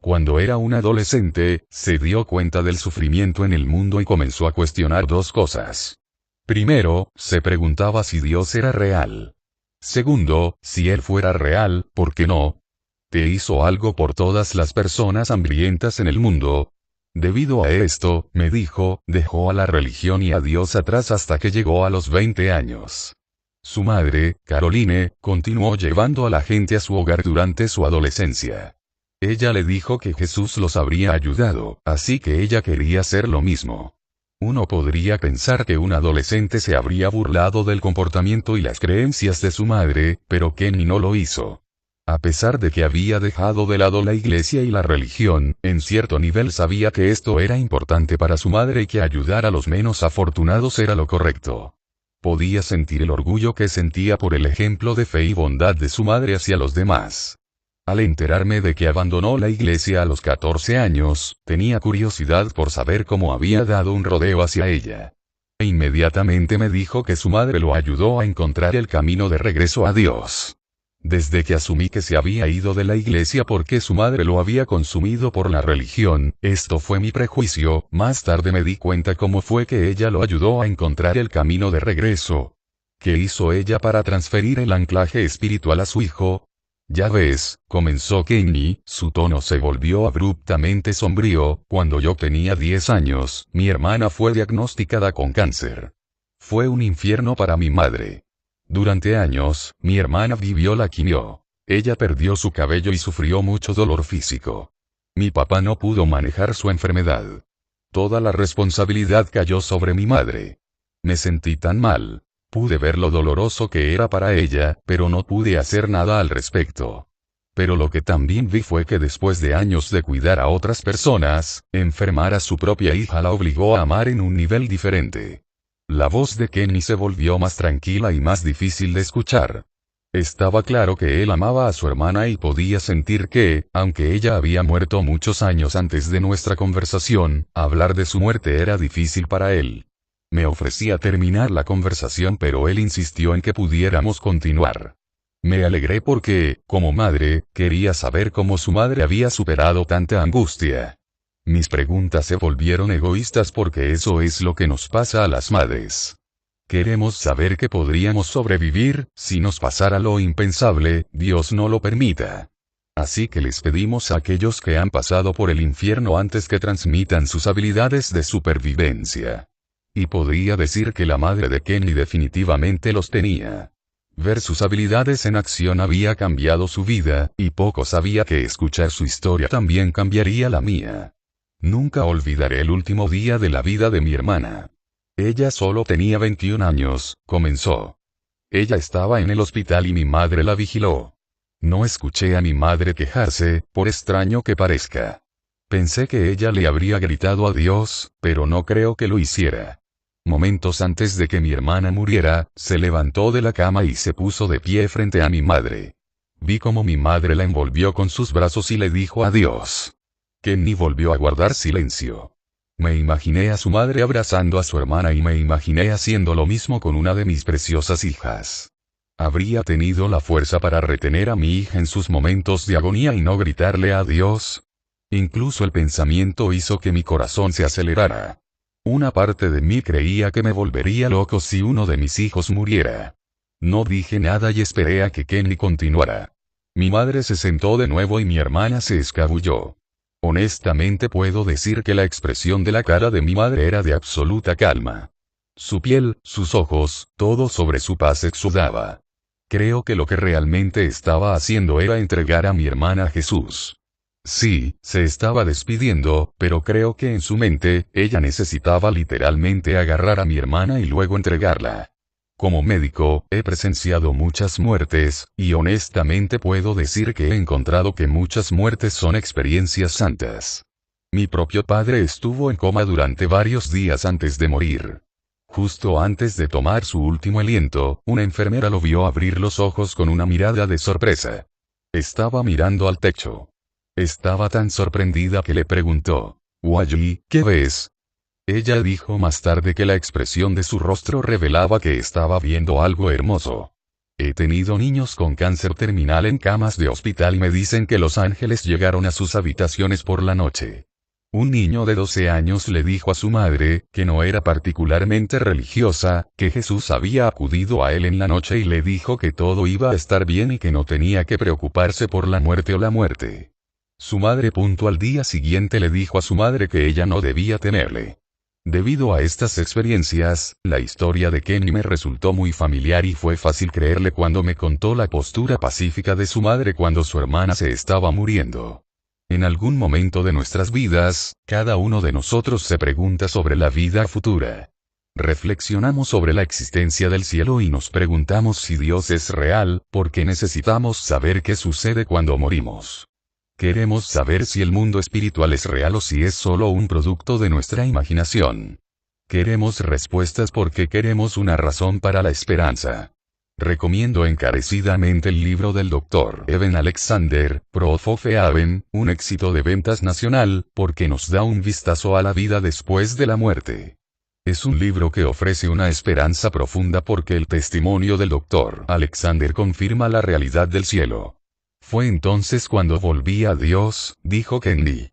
[SPEAKER 1] Cuando era un adolescente, se dio cuenta del sufrimiento en el mundo y comenzó a cuestionar dos cosas. Primero, se preguntaba si Dios era real. Segundo, si él fuera real, ¿por qué no? ¿Te hizo algo por todas las personas hambrientas en el mundo? Debido a esto, me dijo, dejó a la religión y a Dios atrás hasta que llegó a los 20 años. Su madre, Caroline, continuó llevando a la gente a su hogar durante su adolescencia. Ella le dijo que Jesús los habría ayudado, así que ella quería hacer lo mismo. Uno podría pensar que un adolescente se habría burlado del comportamiento y las creencias de su madre, pero Kenny no lo hizo. A pesar de que había dejado de lado la iglesia y la religión, en cierto nivel sabía que esto era importante para su madre y que ayudar a los menos afortunados era lo correcto. Podía sentir el orgullo que sentía por el ejemplo de fe y bondad de su madre hacia los demás. Al enterarme de que abandonó la iglesia a los 14 años, tenía curiosidad por saber cómo había dado un rodeo hacia ella. E inmediatamente me dijo que su madre lo ayudó a encontrar el camino de regreso a Dios. Desde que asumí que se había ido de la iglesia porque su madre lo había consumido por la religión, esto fue mi prejuicio, más tarde me di cuenta cómo fue que ella lo ayudó a encontrar el camino de regreso. ¿Qué hizo ella para transferir el anclaje espiritual a su hijo? Ya ves, comenzó Kenny, su tono se volvió abruptamente sombrío, cuando yo tenía 10 años, mi hermana fue diagnosticada con cáncer. Fue un infierno para mi madre. Durante años, mi hermana vivió la quimio. Ella perdió su cabello y sufrió mucho dolor físico. Mi papá no pudo manejar su enfermedad. Toda la responsabilidad cayó sobre mi madre. Me sentí tan mal. Pude ver lo doloroso que era para ella, pero no pude hacer nada al respecto. Pero lo que también vi fue que después de años de cuidar a otras personas, enfermar a su propia hija la obligó a amar en un nivel diferente. La voz de Kenny se volvió más tranquila y más difícil de escuchar. Estaba claro que él amaba a su hermana y podía sentir que, aunque ella había muerto muchos años antes de nuestra conversación, hablar de su muerte era difícil para él. Me ofrecía terminar la conversación pero él insistió en que pudiéramos continuar. Me alegré porque, como madre, quería saber cómo su madre había superado tanta angustia. Mis preguntas se volvieron egoístas porque eso es lo que nos pasa a las madres. Queremos saber que podríamos sobrevivir, si nos pasara lo impensable, Dios no lo permita. Así que les pedimos a aquellos que han pasado por el infierno antes que transmitan sus habilidades de supervivencia. Y podría decir que la madre de Kenny definitivamente los tenía. Ver sus habilidades en acción había cambiado su vida, y poco sabía que escuchar su historia también cambiaría la mía. Nunca olvidaré el último día de la vida de mi hermana. Ella solo tenía 21 años, comenzó. Ella estaba en el hospital y mi madre la vigiló. No escuché a mi madre quejarse, por extraño que parezca. Pensé que ella le habría gritado a Dios, pero no creo que lo hiciera. Momentos antes de que mi hermana muriera, se levantó de la cama y se puso de pie frente a mi madre. Vi cómo mi madre la envolvió con sus brazos y le dijo adiós. Kenny volvió a guardar silencio. Me imaginé a su madre abrazando a su hermana y me imaginé haciendo lo mismo con una de mis preciosas hijas. ¿Habría tenido la fuerza para retener a mi hija en sus momentos de agonía y no gritarle adiós? Incluso el pensamiento hizo que mi corazón se acelerara. Una parte de mí creía que me volvería loco si uno de mis hijos muriera. No dije nada y esperé a que Kenny continuara. Mi madre se sentó de nuevo y mi hermana se escabulló. Honestamente puedo decir que la expresión de la cara de mi madre era de absoluta calma. Su piel, sus ojos, todo sobre su paz exudaba. Creo que lo que realmente estaba haciendo era entregar a mi hermana a Jesús. Sí, se estaba despidiendo, pero creo que en su mente, ella necesitaba literalmente agarrar a mi hermana y luego entregarla. Como médico, he presenciado muchas muertes, y honestamente puedo decir que he encontrado que muchas muertes son experiencias santas. Mi propio padre estuvo en coma durante varios días antes de morir. Justo antes de tomar su último aliento, una enfermera lo vio abrir los ojos con una mirada de sorpresa. Estaba mirando al techo. Estaba tan sorprendida que le preguntó, «Wally, ¿qué ves?». Ella dijo más tarde que la expresión de su rostro revelaba que estaba viendo algo hermoso. He tenido niños con cáncer terminal en camas de hospital y me dicen que los ángeles llegaron a sus habitaciones por la noche. Un niño de 12 años le dijo a su madre, que no era particularmente religiosa, que Jesús había acudido a él en la noche y le dijo que todo iba a estar bien y que no tenía que preocuparse por la muerte o la muerte. Su madre al día siguiente le dijo a su madre que ella no debía temerle. Debido a estas experiencias, la historia de Kenny me resultó muy familiar y fue fácil creerle cuando me contó la postura pacífica de su madre cuando su hermana se estaba muriendo. En algún momento de nuestras vidas, cada uno de nosotros se pregunta sobre la vida futura. Reflexionamos sobre la existencia del cielo y nos preguntamos si Dios es real, porque necesitamos saber qué sucede cuando morimos. Queremos saber si el mundo espiritual es real o si es solo un producto de nuestra imaginación. Queremos respuestas porque queremos una razón para la esperanza. Recomiendo encarecidamente el libro del Dr. Eben Alexander, Prof. of Heaven, un éxito de ventas nacional, porque nos da un vistazo a la vida después de la muerte. Es un libro que ofrece una esperanza profunda porque el testimonio del Dr. Alexander confirma la realidad del cielo. Fue entonces cuando volví a Dios, dijo Kenny.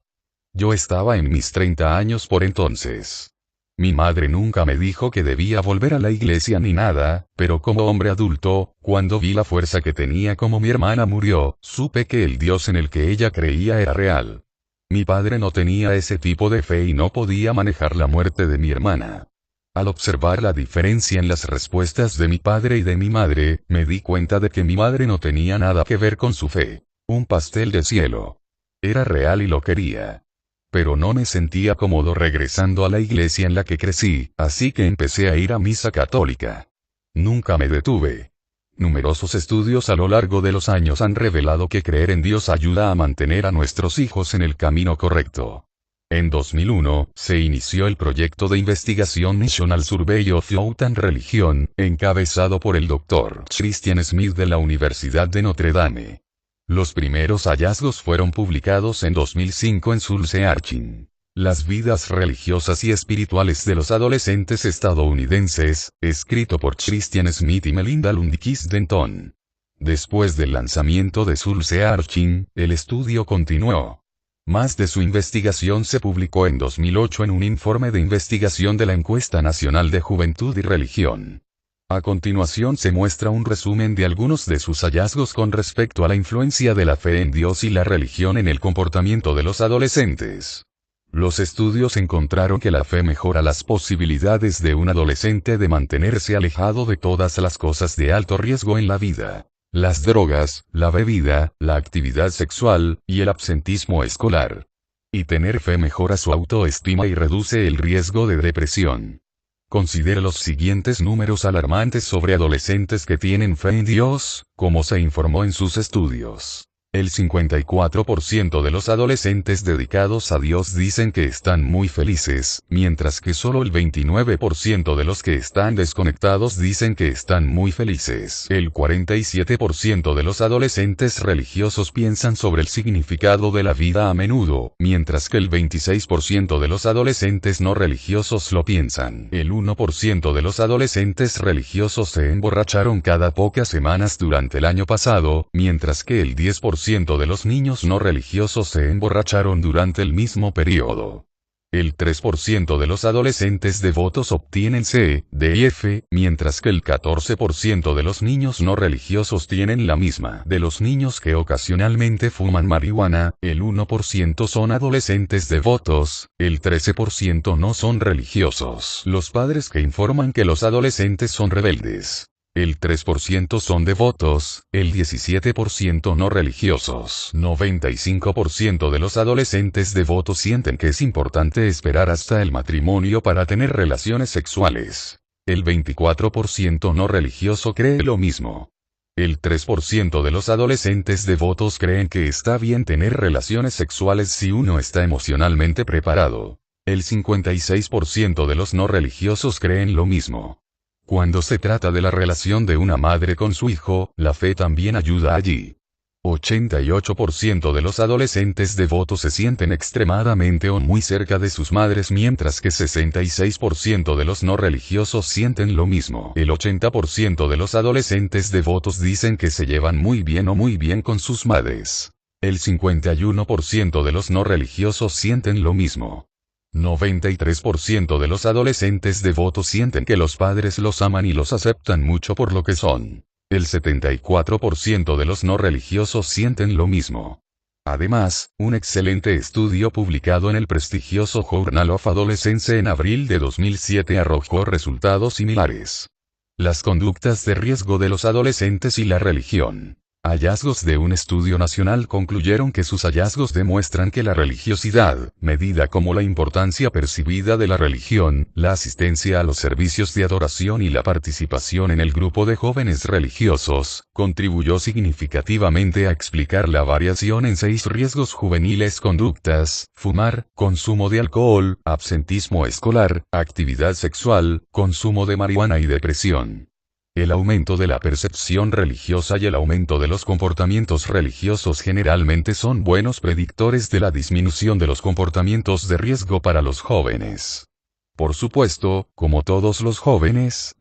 [SPEAKER 1] Yo estaba en mis 30 años por entonces. Mi madre nunca me dijo que debía volver a la iglesia ni nada, pero como hombre adulto, cuando vi la fuerza que tenía como mi hermana murió, supe que el Dios en el que ella creía era real. Mi padre no tenía ese tipo de fe y no podía manejar la muerte de mi hermana. Al observar la diferencia en las respuestas de mi padre y de mi madre, me di cuenta de que mi madre no tenía nada que ver con su fe. Un pastel de cielo. Era real y lo quería. Pero no me sentía cómodo regresando a la iglesia en la que crecí, así que empecé a ir a misa católica. Nunca me detuve. Numerosos estudios a lo largo de los años han revelado que creer en Dios ayuda a mantener a nuestros hijos en el camino correcto. En 2001, se inició el proyecto de investigación National Survey of Youth and Religion, encabezado por el Dr. Christian Smith de la Universidad de Notre Dame. Los primeros hallazgos fueron publicados en 2005 en Soul Searching. Las vidas religiosas y espirituales de los adolescentes estadounidenses, escrito por Christian Smith y Melinda Lundquist Denton. Después del lanzamiento de Soul Searching, el estudio continuó. Más de su investigación se publicó en 2008 en un informe de investigación de la Encuesta Nacional de Juventud y Religión. A continuación se muestra un resumen de algunos de sus hallazgos con respecto a la influencia de la fe en Dios y la religión en el comportamiento de los adolescentes. Los estudios encontraron que la fe mejora las posibilidades de un adolescente de mantenerse alejado de todas las cosas de alto riesgo en la vida. Las drogas, la bebida, la actividad sexual, y el absentismo escolar. Y tener fe mejora su autoestima y reduce el riesgo de depresión. Considere los siguientes números alarmantes sobre adolescentes que tienen fe en Dios, como se informó en sus estudios. El 54% de los adolescentes dedicados a Dios dicen que están muy felices, mientras que solo el 29% de los que están desconectados dicen que están muy felices. El 47% de los adolescentes religiosos piensan sobre el significado de la vida a menudo, mientras que el 26% de los adolescentes no religiosos lo piensan. El 1% de los adolescentes religiosos se emborracharon cada pocas semanas durante el año pasado, mientras que el 10% de los niños no religiosos se emborracharon durante el mismo periodo. El 3% de los adolescentes devotos obtienen C, D y F, mientras que el 14% de los niños no religiosos tienen la misma. De los niños que ocasionalmente fuman marihuana, el 1% son adolescentes devotos, el 13% no son religiosos. Los padres que informan que los adolescentes son rebeldes. El 3% son devotos, el 17% no religiosos. 95% de los adolescentes devotos sienten que es importante esperar hasta el matrimonio para tener relaciones sexuales. El 24% no religioso cree lo mismo. El 3% de los adolescentes devotos creen que está bien tener relaciones sexuales si uno está emocionalmente preparado. El 56% de los no religiosos creen lo mismo. Cuando se trata de la relación de una madre con su hijo, la fe también ayuda allí. 88% de los adolescentes devotos se sienten extremadamente o muy cerca de sus madres, mientras que 66% de los no religiosos sienten lo mismo. El 80% de los adolescentes devotos dicen que se llevan muy bien o muy bien con sus madres. El 51% de los no religiosos sienten lo mismo. 93% de los adolescentes devotos sienten que los padres los aman y los aceptan mucho por lo que son. El 74% de los no religiosos sienten lo mismo. Además, un excelente estudio publicado en el prestigioso Journal of Adolescence en abril de 2007 arrojó resultados similares. Las conductas de riesgo de los adolescentes y la religión. Hallazgos de un estudio nacional concluyeron que sus hallazgos demuestran que la religiosidad, medida como la importancia percibida de la religión, la asistencia a los servicios de adoración y la participación en el grupo de jóvenes religiosos, contribuyó significativamente a explicar la variación en 6 riesgos juveniles: conductas: fumar, consumo de alcohol, absentismo escolar, actividad sexual, consumo de marihuana y depresión. El aumento de la percepción religiosa y el aumento de los comportamientos religiosos generalmente son buenos predictores de la disminución de los comportamientos de riesgo para los jóvenes. Por supuesto, como todos los jóvenes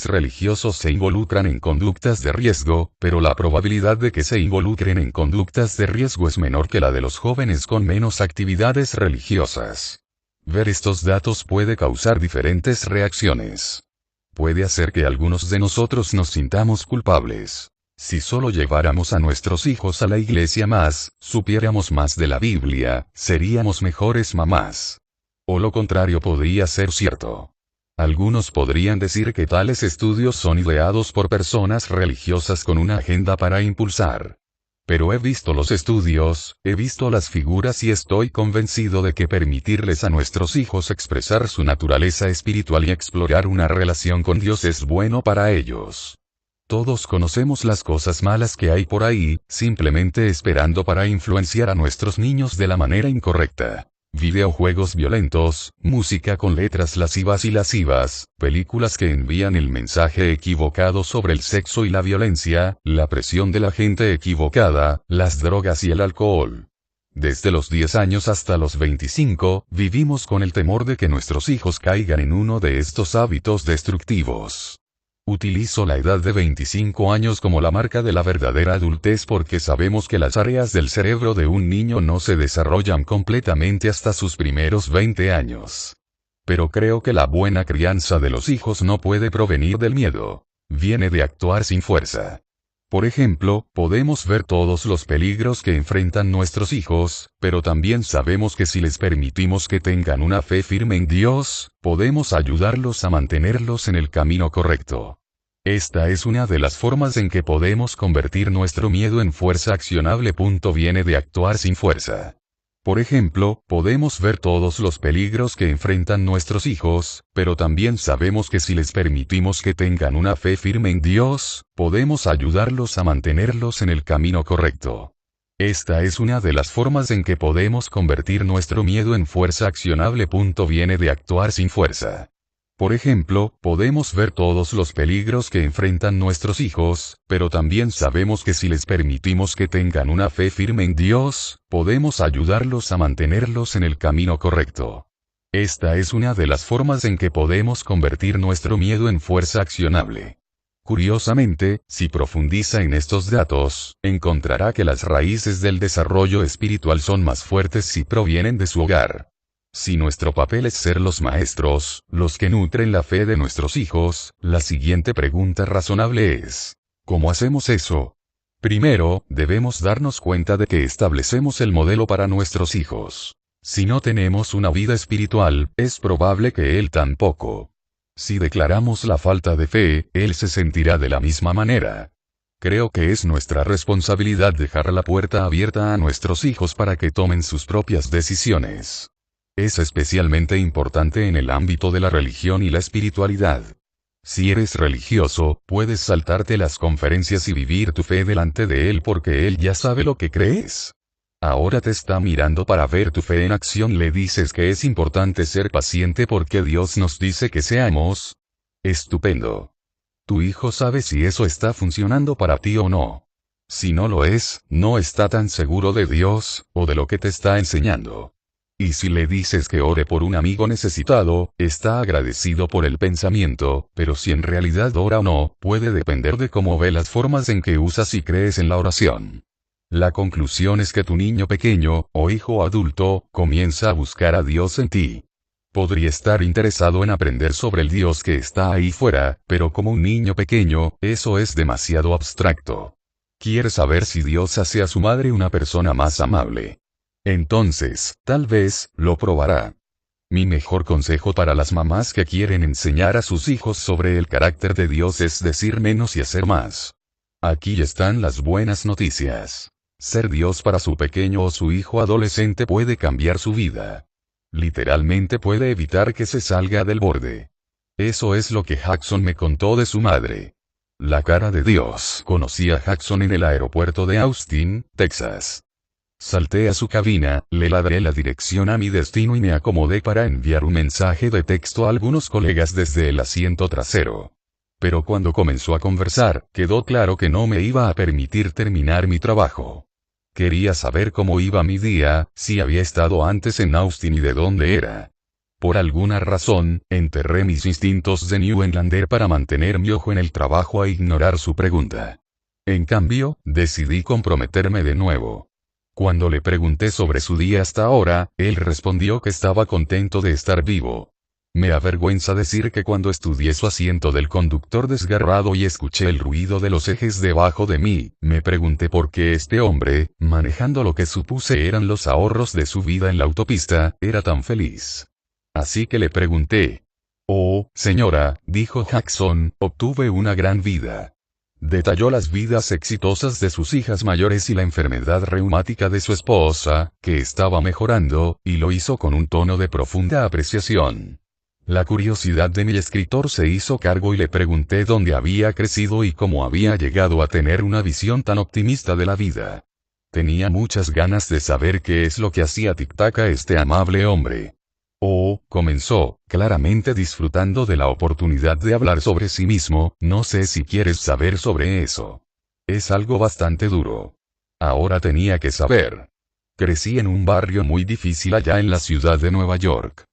[SPEAKER 1] religiosos se involucran en conductas de riesgo, pero la probabilidad de que se involucren en conductas de riesgo es menor que la de los jóvenes con menos actividades religiosas. Ver estos datos puede causar diferentes reacciones. Puede hacer que algunos de nosotros nos sintamos culpables. Si solo lleváramos a nuestros hijos a la iglesia más, supiéramos más de la Biblia, seríamos mejores mamás. O lo contrario podría ser cierto. Algunos podrían decir que tales estudios son ideados por personas religiosas con una agenda para impulsar. Pero he visto los estudios, he visto las figuras y estoy convencido de que permitirles a nuestros hijos expresar su naturaleza espiritual y explorar una relación con Dios es bueno para ellos. Todos conocemos las cosas malas que hay por ahí, simplemente esperando para influenciar a nuestros niños de la manera incorrecta. Videojuegos violentos, música con letras lascivas, películas que envían el mensaje equivocado sobre el sexo y la violencia, la presión de la gente equivocada, las drogas y el alcohol. Desde los 10 años hasta los 25, vivimos con el temor de que nuestros hijos caigan en uno de estos hábitos destructivos. Utilizo la edad de 25 años como la marca de la verdadera adultez porque sabemos que las áreas del cerebro de un niño no se desarrollan completamente hasta sus primeros 20 años. Pero creo que la buena crianza de los hijos no puede provenir del miedo. Viene de actuar sin fuerza. Por ejemplo, podemos ver todos los peligros que enfrentan nuestros hijos, pero también sabemos que si les permitimos que tengan una fe firme en Dios, podemos ayudarlos a mantenerlos en el camino correcto. Esta es una de las formas en que podemos convertir nuestro miedo en fuerza accionable. Viene de actuar sin fuerza. Por ejemplo, podemos ver todos los peligros que enfrentan nuestros hijos, pero también sabemos que si les permitimos que tengan una fe firme en Dios, podemos ayudarlos a mantenerlos en el camino correcto. Esta es una de las formas en que podemos convertir nuestro miedo en fuerza accionable. Viene de actuar sin fuerza. Por ejemplo, podemos ver todos los peligros que enfrentan nuestros hijos, pero también sabemos que si les permitimos que tengan una fe firme en Dios, podemos ayudarlos a mantenerlos en el camino correcto. Esta es una de las formas en que podemos convertir nuestro miedo en fuerza accionable. Curiosamente, si profundiza en estos datos, encontrará que las raíces del desarrollo espiritual son más fuertes si provienen de su hogar. Si nuestro papel es ser los maestros, los que nutren la fe de nuestros hijos, la siguiente pregunta razonable es: ¿cómo hacemos eso? Primero, debemos darnos cuenta de que establecemos el modelo para nuestros hijos. Si no tenemos una vida espiritual, es probable que él tampoco. Si declaramos la falta de fe, él se sentirá de la misma manera. Creo que es nuestra responsabilidad dejar la puerta abierta a nuestros hijos para que tomen sus propias decisiones. Es especialmente importante en el ámbito de la religión y la espiritualidad. Si eres religioso, puedes saltarte las conferencias y vivir tu fe delante de él porque él ya sabe lo que crees. Ahora te está mirando para ver tu fe en acción. Le dices que es importante ser paciente porque Dios nos dice que seamos. Estupendo. Tu hijo sabe si eso está funcionando para ti o no. Si no lo es, no está tan seguro de Dios, o de lo que te está enseñando. Y si le dices que ore por un amigo necesitado, está agradecido por el pensamiento, pero si en realidad ora o no, puede depender de cómo ve las formas en que usas y crees en la oración. La conclusión es que tu niño pequeño, o hijo adulto, comienza a buscar a Dios en ti. Podría estar interesado en aprender sobre el Dios que está ahí fuera, pero como un niño pequeño, eso es demasiado abstracto. Quiere saber si Dios hace a su madre una persona más amable. Entonces, tal vez, lo probará. Mi mejor consejo para las mamás que quieren enseñar a sus hijos sobre el carácter de Dios es decir menos y hacer más. Aquí están las buenas noticias. Ser Dios para su pequeño o su hijo adolescente puede cambiar su vida. Literalmente puede evitar que se salga del borde. Eso es lo que Jackson me contó de su madre. La cara de Dios. Conocí a Jackson en el aeropuerto de Austin, Texas. Salté a su cabina, le ladré la dirección a mi destino y me acomodé para enviar un mensaje de texto a algunos colegas desde el asiento trasero. Pero cuando comenzó a conversar, quedó claro que no me iba a permitir terminar mi trabajo. Quería saber cómo iba mi día, si había estado antes en Austin y de dónde era. Por alguna razón, enterré mis instintos de New Englander para mantener mi ojo en el trabajo e ignorar su pregunta. En cambio, decidí comprometerme de nuevo. Cuando le pregunté sobre su día hasta ahora, él respondió que estaba contento de estar vivo. Me avergüenza decir que cuando estudié su asiento del conductor desgarrado y escuché el ruido de los ejes debajo de mí, me pregunté por qué este hombre, manejando lo que supuse eran los ahorros de su vida en la autopista, era tan feliz. Así que le pregunté. Oh, señora, dijo Jackson, obtuve una gran vida. Detalló las vidas exitosas de sus hijas mayores y la enfermedad reumática de su esposa, que estaba mejorando, y lo hizo con un tono de profunda apreciación. La curiosidad de mi escritor se hizo cargo y le pregunté dónde había crecido y cómo había llegado a tener una visión tan optimista de la vida. Tenía muchas ganas de saber qué es lo que hacía tic-tac a este amable hombre. Oh, comenzó, claramente disfrutando de la oportunidad de hablar sobre sí mismo, no sé si quieres saber sobre eso. Es algo bastante duro. Ahora tenía que saber. Crecí en un barrio muy difícil allá en la ciudad de Nueva York.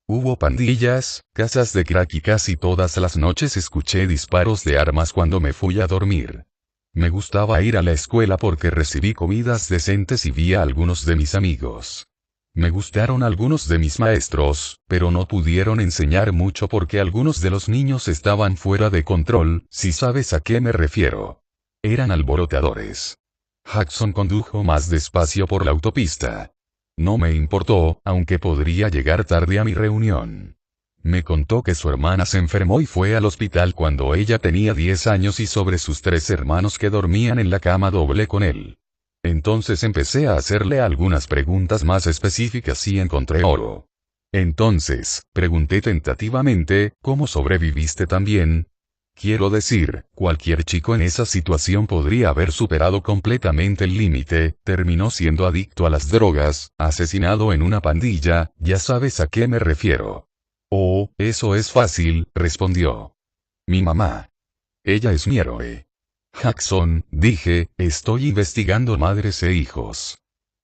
[SPEAKER 1] Hubo pandillas, casas de crack y casi todas las noches escuché disparos de armas cuando me fui a dormir. Me gustaba ir a la escuela porque recibí comidas decentes y vi a algunos de mis amigos. Me gustaron algunos de mis maestros, pero no pudieron enseñar mucho porque algunos de los niños estaban fuera de control, si sabes a qué me refiero. Eran alborotadores. Jackson condujo más despacio por la autopista. No me importó, aunque podría llegar tarde a mi reunión. Me contó que su hermana se enfermó y fue al hospital cuando ella tenía 10 años y sobre sus 3 hermanos que dormían en la cama doble con él. Entonces empecé a hacerle algunas preguntas más específicas y encontré oro. Entonces, pregunté tentativamente, ¿cómo sobreviviste tan bien? Quiero decir, cualquier chico en esa situación podría haber superado completamente el límite, terminó siendo adicto a las drogas, asesinado en una pandilla, ya sabes a qué me refiero. Oh, eso es fácil, respondió. Mi mamá. Ella es mi héroe. Jackson, dije, estoy investigando madres e hijos.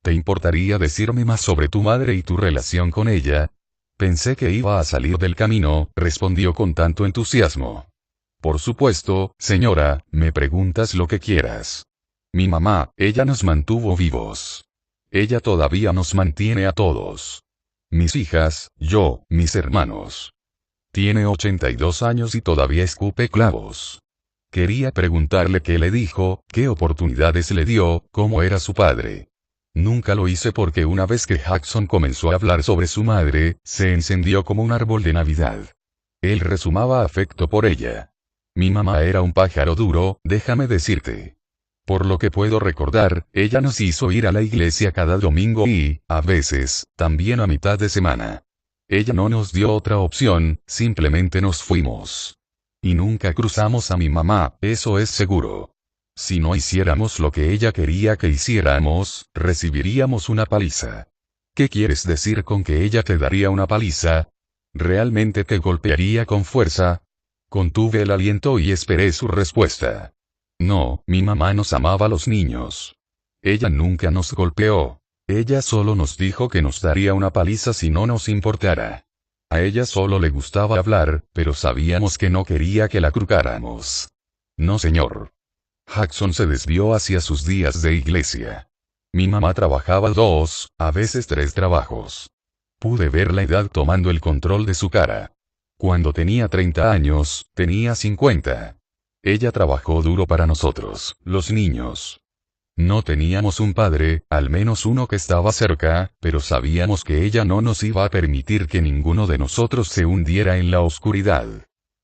[SPEAKER 1] ¿Te importaría decirme más sobre tu madre y tu relación con ella? Pensé que iba a salir del camino, respondió con tanto entusiasmo. Por supuesto, señora, me preguntas lo que quieras. Mi mamá, ella nos mantuvo vivos. Ella todavía nos mantiene a todos. mis hijas, yo, mis hermanos. Tiene 82 años y todavía escupe clavos. Quería preguntarle qué le dijo, qué oportunidades le dio, cómo era su padre. Nunca lo hice porque una vez que Jackson comenzó a hablar sobre su madre, se encendió como un árbol de Navidad. Él resumaba afecto por ella. Mi mamá era un pájaro duro, déjame decirte. Por lo que puedo recordar, ella nos hizo ir a la iglesia cada domingo y, a veces, también a mitad de semana. Ella no nos dio otra opción, simplemente nos fuimos. Y nunca cruzamos a mi mamá, eso es seguro. Si no hiciéramos lo que ella quería que hiciéramos, recibiríamos una paliza. ¿Qué quieres decir con que ella te daría una paliza? ¿Realmente te golpearía con fuerza? Contuve el aliento y esperé su respuesta. No, mi mamá nos amaba a los niños. Ella nunca nos golpeó. Ella solo nos dijo que nos daría una paliza si no nos importara. A ella solo le gustaba hablar, pero sabíamos que no quería que la crujáramos. No señor. Jackson se desvió hacia sus días de iglesia. Mi mamá trabajaba 2, a veces 3 trabajos. Pude ver la edad tomando el control de su cara. Cuando tenía 30 años, tenía 50. Ella trabajó duro para nosotros, los niños. No teníamos un padre, al menos uno que estaba cerca, pero sabíamos que ella no nos iba a permitir que ninguno de nosotros se hundiera en la oscuridad.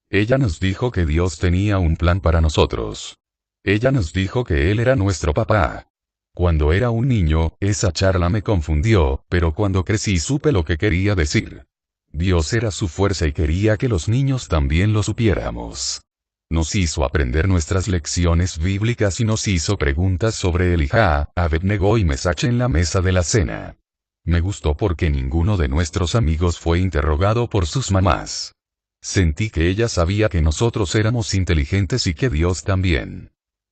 [SPEAKER 1] Ella nos dijo que Dios tenía un plan para nosotros. Ella nos dijo que Él era nuestro papá. Cuando era un niño, esa charla me confundió, pero cuando crecí supe lo que quería decir. Dios era su fuerza y quería que los niños también lo supiéramos. Nos hizo aprender nuestras lecciones bíblicas y nos hizo preguntas sobre Elijah, Abednego y Mesach en la mesa de la cena. Me gustó porque ninguno de nuestros amigos fue interrogado por sus mamás. Sentí que ella sabía que nosotros éramos inteligentes y que Dios también.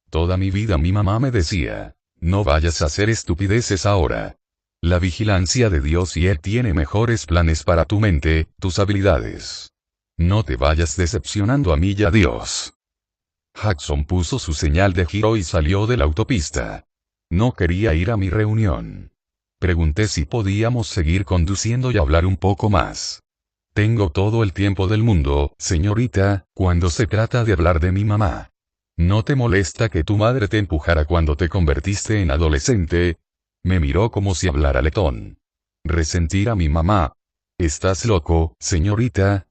[SPEAKER 1] Toda mi vida mi mamá me decía, no vayas a hacer estupideces ahora. La vigilancia de Dios y Él tiene mejores planes para tu mente, tus habilidades. No te vayas decepcionando a mí y a Dios. Jackson puso su señal de giro y salió de la autopista. No quería ir a mi reunión. Pregunté si podíamos seguir conduciendo y hablar un poco más. Tengo todo el tiempo del mundo, señorita, cuando se trata de hablar de mi mamá. ¿No te molesta que tu madre te empujara cuando te convertiste en adolescente? Me miró como si hablara letón. Resentir a mi mamá. ¿Estás loco, señorita?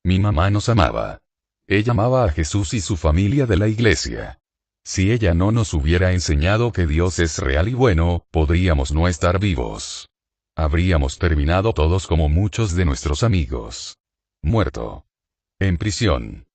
[SPEAKER 1] Mi mamá nos amaba. Ella amaba a Jesús y su familia de la iglesia. Si ella no nos hubiera enseñado que Dios es real y bueno, podríamos no estar vivos. Habríamos terminado todos como muchos de nuestros amigos. Muerto. En prisión.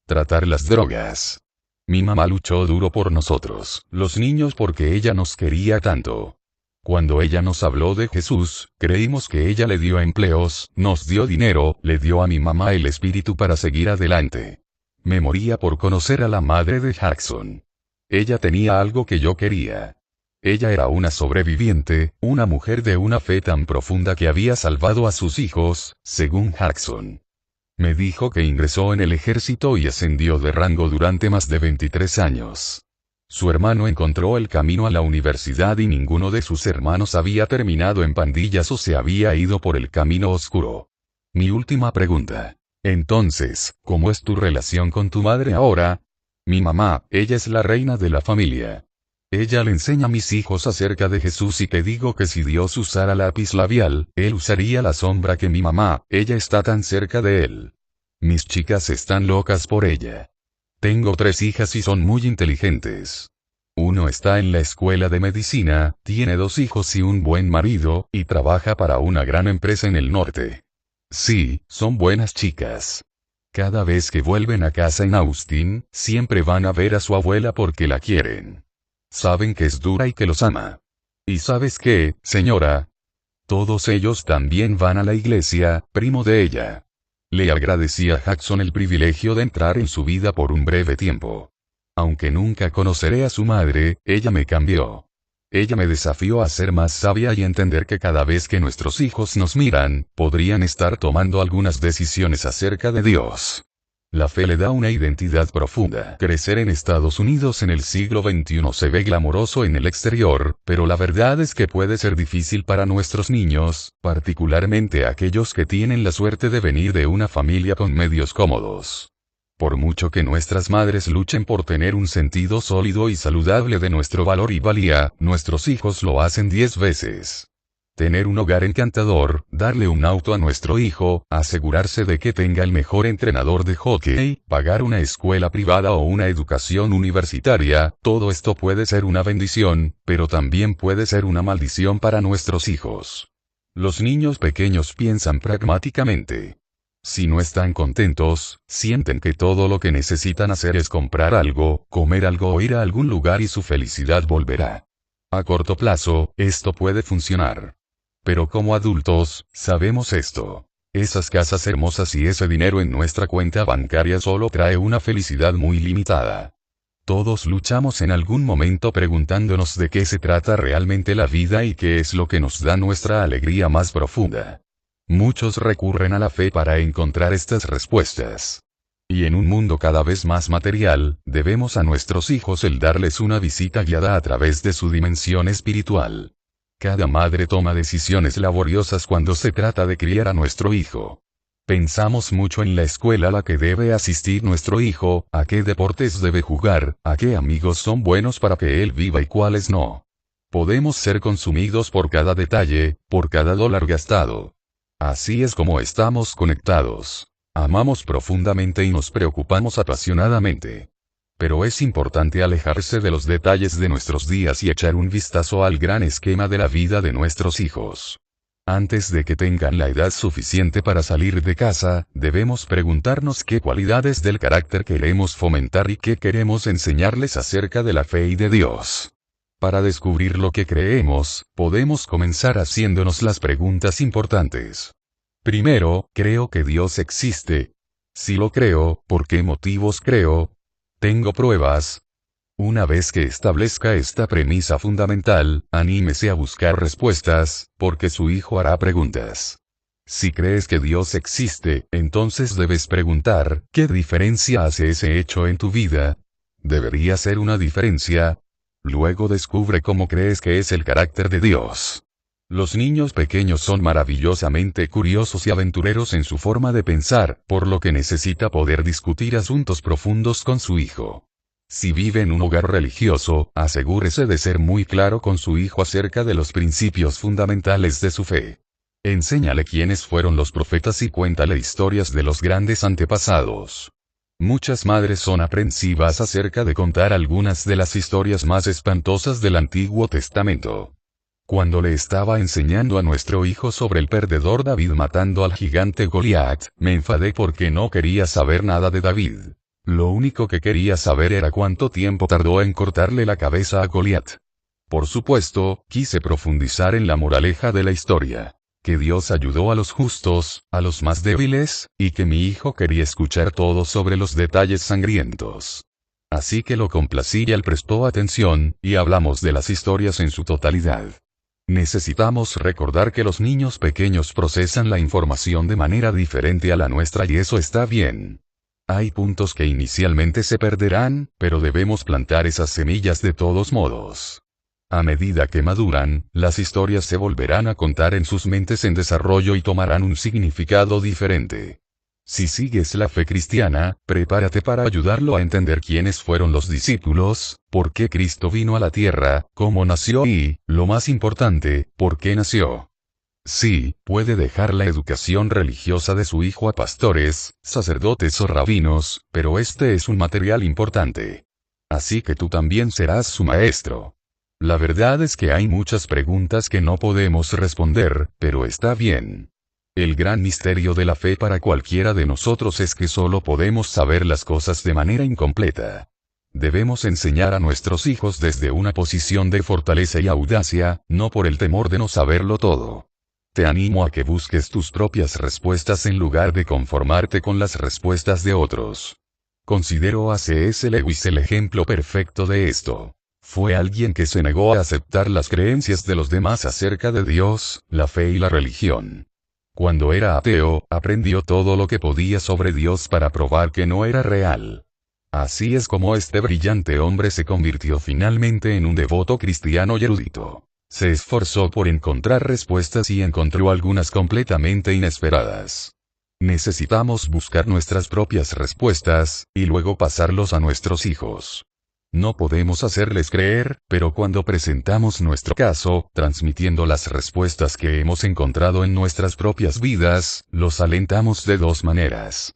[SPEAKER 1] Tratar las drogas. Mi mamá luchó duro por nosotros, los niños, porque ella nos quería tanto. Cuando ella nos habló de Jesús, creímos que ella le dio empleos, nos dio dinero, le dio a mi mamá el espíritu para seguir adelante. Me moría por conocer a la madre de Jackson. Ella tenía algo que yo quería. Ella era una sobreviviente, una mujer de una fe tan profunda que había salvado a sus hijos, según Jackson. Me dijo que ingresó en el ejército y ascendió de rango durante más de 23 años. Su hermano encontró el camino a la universidad y ninguno de sus hermanos había terminado en pandillas o se había ido por el camino oscuro. Mi última pregunta. Entonces, ¿cómo es tu relación con tu madre ahora? Mi mamá, ella es la reina de la familia. Ella le enseña a mis hijos acerca de Jesús y te digo que si Dios usara lápiz labial, Él usaría la sombra que mi mamá, ella está tan cerca de Él. Mis chicas están locas por ella. Tengo 3 hijas y son muy inteligentes. Uno está en la escuela de medicina, tiene 2 hijos y un buen marido, y trabaja para una gran empresa en el norte. Sí, son buenas chicas. Cada vez que vuelven a casa en Austin, siempre van a ver a su abuela porque la quieren. Saben que es dura y que los ama. ¿Y sabes qué, señora? Todos ellos también van a la iglesia, primo de ella. Le agradecí a Jackson el privilegio de entrar en su vida por un breve tiempo. Aunque nunca conoceré a su madre, ella me cambió. Ella me desafió a ser más sabia y entender que cada vez que nuestros hijos nos miran, podrían estar tomando algunas decisiones acerca de Dios. La fe le da una identidad profunda. Crecer en Estados Unidos en el siglo XXI se ve glamoroso en el exterior, pero la verdad es que puede ser difícil para nuestros niños, particularmente aquellos que tienen la suerte de venir de una familia con medios cómodos. Por mucho que nuestras madres luchen por tener un sentido sólido y saludable de nuestro valor y valía, nuestros hijos lo hacen 10 veces. Tener un hogar encantador, darle un auto a nuestro hijo, asegurarse de que tenga el mejor entrenador de hockey, pagar una escuela privada o una educación universitaria, todo esto puede ser una bendición, pero también puede ser una maldición para nuestros hijos. Los niños pequeños piensan pragmáticamente. Si no están contentos, sienten que todo lo que necesitan hacer es comprar algo, comer algo o ir a algún lugar y su felicidad volverá. A corto plazo, esto puede funcionar. Pero como adultos, sabemos esto. Esas casas hermosas y ese dinero en nuestra cuenta bancaria solo trae una felicidad muy limitada. Todos luchamos en algún momento preguntándonos de qué se trata realmente la vida y qué es lo que nos da nuestra alegría más profunda. Muchos recurren a la fe para encontrar estas respuestas. Y en un mundo cada vez más material, debemos a nuestros hijos el darles una visita guiada a través de su dimensión espiritual. Cada madre toma decisiones laboriosas cuando se trata de criar a nuestro hijo. Pensamos mucho en la escuela a la que debe asistir nuestro hijo, a qué deportes debe jugar, a qué amigos son buenos para que él viva y cuáles no. Podemos ser consumidos por cada detalle, por cada dólar gastado. Así es como estamos conectados. Amamos profundamente y nos preocupamos apasionadamente. Pero es importante alejarse de los detalles de nuestros días y echar un vistazo al gran esquema de la vida de nuestros hijos. Antes de que tengan la edad suficiente para salir de casa, debemos preguntarnos qué cualidades del carácter queremos fomentar y qué queremos enseñarles acerca de la fe y de Dios. Para descubrir lo que creemos, podemos comenzar haciéndonos las preguntas importantes. Primero, ¿creo que Dios existe? Si lo creo, ¿por qué motivos creo? ¿Tengo pruebas? Una vez que establezca esta premisa fundamental, anímese a buscar respuestas, porque su hijo hará preguntas. Si crees que Dios existe, entonces debes preguntar, ¿qué diferencia hace ese hecho en tu vida? ¿Debería ser una diferencia? Luego descubre cómo crees que es el carácter de Dios. Los niños pequeños son maravillosamente curiosos y aventureros en su forma de pensar, por lo que necesita poder discutir asuntos profundos con su hijo. Si vive en un hogar religioso, asegúrese de ser muy claro con su hijo acerca de los principios fundamentales de su fe. Enséñale quiénes fueron los profetas y cuéntale historias de los grandes antepasados. Muchas madres son aprensivas acerca de contar algunas de las historias más espantosas del Antiguo Testamento. Cuando le estaba enseñando a nuestro hijo sobre el perdedor David matando al gigante Goliat, me enfadé porque no quería saber nada de David. Lo único que quería saber era cuánto tiempo tardó en cortarle la cabeza a Goliat. Por supuesto, quise profundizar en la moraleja de la historia. Que Dios ayudó a los justos, a los más débiles, y que mi hijo quería escuchar todo sobre los detalles sangrientos. Así que lo complací y él prestó atención, y hablamos de las historias en su totalidad. Necesitamos recordar que los niños pequeños procesan la información de manera diferente a la nuestra y eso está bien. Hay puntos que inicialmente se perderán, pero debemos plantar esas semillas de todos modos. A medida que maduran, las historias se volverán a contar en sus mentes en desarrollo y tomarán un significado diferente. Si sigues la fe cristiana, prepárate para ayudarlo a entender quiénes fueron los discípulos, por qué Cristo vino a la tierra, cómo nació y, lo más importante, por qué nació. Sí, puede dejar la educación religiosa de su hijo a pastores, sacerdotes o rabinos, pero este es un material importante. Así que tú también serás su maestro. La verdad es que hay muchas preguntas que no podemos responder, pero está bien. El gran misterio de la fe para cualquiera de nosotros es que solo podemos saber las cosas de manera incompleta. Debemos enseñar a nuestros hijos desde una posición de fortaleza y audacia, no por el temor de no saberlo todo. Te animo a que busques tus propias respuestas en lugar de conformarte con las respuestas de otros. Considero a C.S. Lewis el ejemplo perfecto de esto. Fue alguien que se negó a aceptar las creencias de los demás acerca de Dios, la fe y la religión. Cuando era ateo, aprendió todo lo que podía sobre Dios para probar que no era real. Así es como este brillante hombre se convirtió finalmente en un devoto cristiano y erudito. Se esforzó por encontrar respuestas y encontró algunas completamente inesperadas. Necesitamos buscar nuestras propias respuestas, y luego pasarlos a nuestros hijos. No podemos hacerles creer, pero cuando presentamos nuestro caso, transmitiendo las respuestas que hemos encontrado en nuestras propias vidas, los alentamos de dos maneras.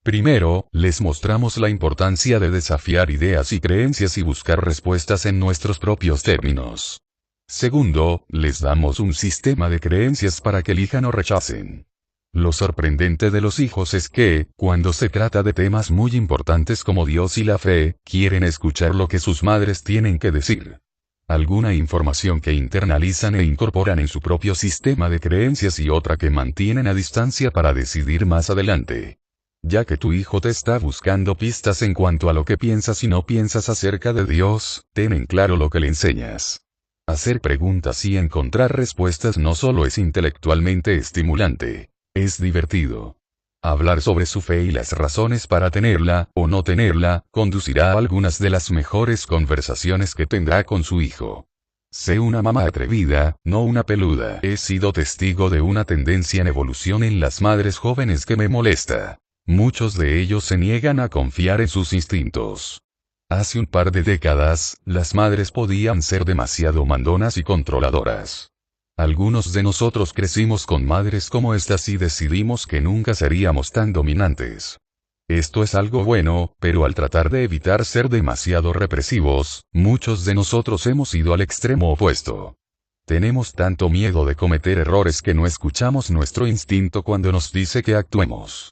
[SPEAKER 1] Primero, les mostramos la importancia de desafiar ideas y creencias y buscar respuestas en nuestros propios términos. Segundo, les damos un sistema de creencias para que elijan o rechacen. Lo sorprendente de los hijos es que, cuando se trata de temas muy importantes como Dios y la fe, quieren escuchar lo que sus madres tienen que decir. Alguna información que internalizan e incorporan en su propio sistema de creencias y otra que mantienen a distancia para decidir más adelante. Ya que tu hijo te está buscando pistas en cuanto a lo que piensas y no piensas acerca de Dios, ten en claro lo que le enseñas. Hacer preguntas y encontrar respuestas no solo es intelectualmente estimulante. Es divertido. Hablar sobre su fe y las razones para tenerla, o no tenerla, conducirá a algunas de las mejores conversaciones que tendrá con su hijo. Sé una mamá atrevida, no una peluda. He sido testigo de una tendencia en evolución en las madres jóvenes que me molesta. Muchos de ellos se niegan a confiar en sus instintos. Hace un par de décadas, las madres podían ser demasiado mandonas y controladoras. Algunos de nosotros crecimos con madres como estas y decidimos que nunca seríamos tan dominantes. Esto es algo bueno, pero al tratar de evitar ser demasiado represivos, muchos de nosotros hemos ido al extremo opuesto. Tenemos tanto miedo de cometer errores que no escuchamos nuestro instinto cuando nos dice que actuemos.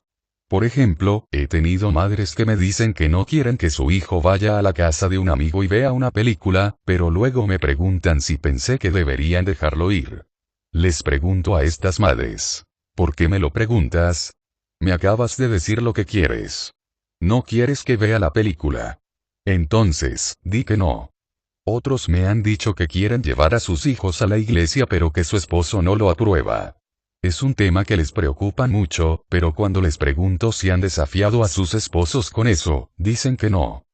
[SPEAKER 1] Por ejemplo, he tenido madres que me dicen que no quieren que su hijo vaya a la casa de un amigo y vea una película, pero luego me preguntan si pensé que deberían dejarlo ir. Les pregunto a estas madres: ¿por qué me lo preguntas? Me acabas de decir lo que quieres. No quieres que vea la película. Entonces, di que no. Otros me han dicho que quieren llevar a sus hijos a la iglesia pero que su esposo no lo aprueba. Es un tema que les preocupa mucho, pero cuando les pregunto si han desafiado a sus esposos con eso, dicen que no.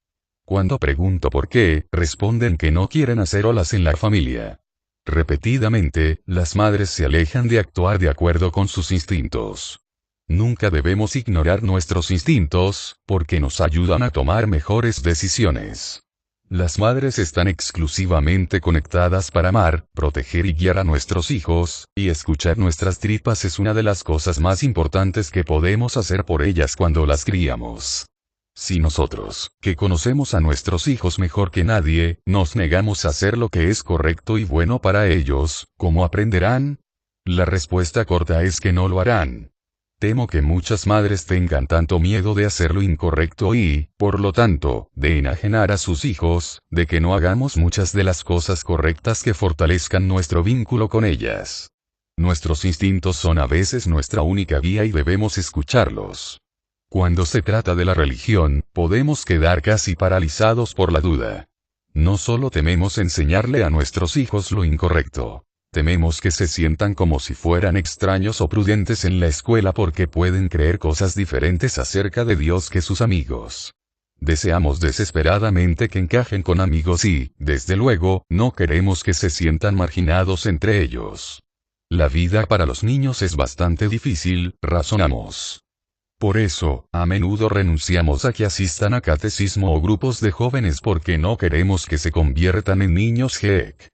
[SPEAKER 1] Cuando pregunto por qué, responden que no quieren hacer olas en la familia. Repetidamente, las madres se alejan de actuar de acuerdo con sus instintos. Nunca debemos ignorar nuestros instintos, porque nos ayudan a tomar mejores decisiones. Las madres están exclusivamente conectadas para amar, proteger y guiar a nuestros hijos, y escuchar nuestras tripas es una de las cosas más importantes que podemos hacer por ellas cuando las criamos. Si nosotros, que conocemos a nuestros hijos mejor que nadie, nos negamos a hacer lo que es correcto y bueno para ellos, ¿cómo aprenderán? La respuesta corta es que no lo harán. Temo que muchas madres tengan tanto miedo de hacer lo incorrecto y, por lo tanto, de enajenar a sus hijos, de que no hagamos muchas de las cosas correctas que fortalezcan nuestro vínculo con ellas. Nuestros instintos son a veces nuestra única guía y debemos escucharlos. Cuando se trata de la religión, podemos quedar casi paralizados por la duda. No solo tememos enseñarle a nuestros hijos lo incorrecto. Tememos que se sientan como si fueran extraños o prudentes en la escuela porque pueden creer cosas diferentes acerca de Dios que sus amigos. Deseamos desesperadamente que encajen con amigos y, desde luego, no queremos que se sientan marginados entre ellos. La vida para los niños es bastante difícil, razonamos. Por eso, a menudo renunciamos a que asistan a catecismo o grupos de jóvenes porque no queremos que se conviertan en niños geek.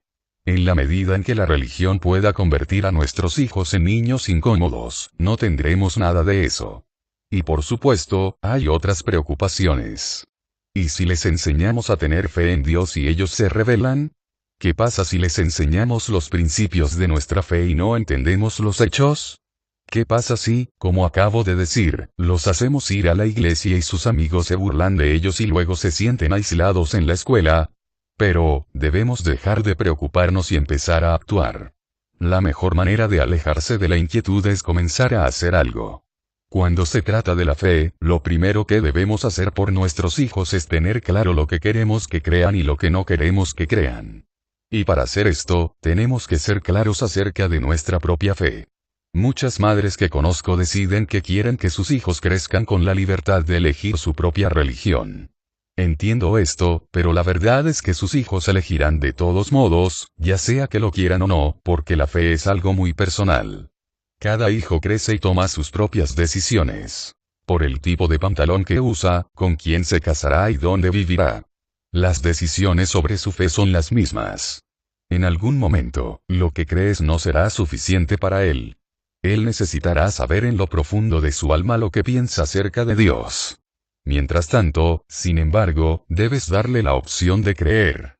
[SPEAKER 1] En la medida en que la religión pueda convertir a nuestros hijos en niños incómodos, no tendremos nada de eso. Y por supuesto, hay otras preocupaciones. ¿Y si les enseñamos a tener fe en Dios y ellos se rebelan? ¿Qué pasa si les enseñamos los principios de nuestra fe y no entendemos los hechos? ¿Qué pasa si, como acabo de decir, los hacemos ir a la iglesia y sus amigos se burlan de ellos y luego se sienten aislados en la escuela? Pero, debemos dejar de preocuparnos y empezar a actuar. La mejor manera de alejarse de la inquietud es comenzar a hacer algo. Cuando se trata de la fe, lo primero que debemos hacer por nuestros hijos es tener claro lo que queremos que crean y lo que no queremos que crean. Y para hacer esto, tenemos que ser claros acerca de nuestra propia fe. Muchas madres que conozco deciden que quieren que sus hijos crezcan con la libertad de elegir su propia religión. Entiendo esto, pero la verdad es que sus hijos elegirán de todos modos, ya sea que lo quieran o no, porque la fe es algo muy personal. Cada hijo crece y toma sus propias decisiones. Por el tipo de pantalón que usa, con quién se casará y dónde vivirá. Las decisiones sobre su fe son las mismas. En algún momento, lo que crees no será suficiente para él. Él necesitará saber en lo profundo de su alma lo que piensa acerca de Dios. Mientras tanto, sin embargo, debes darle la opción de creer.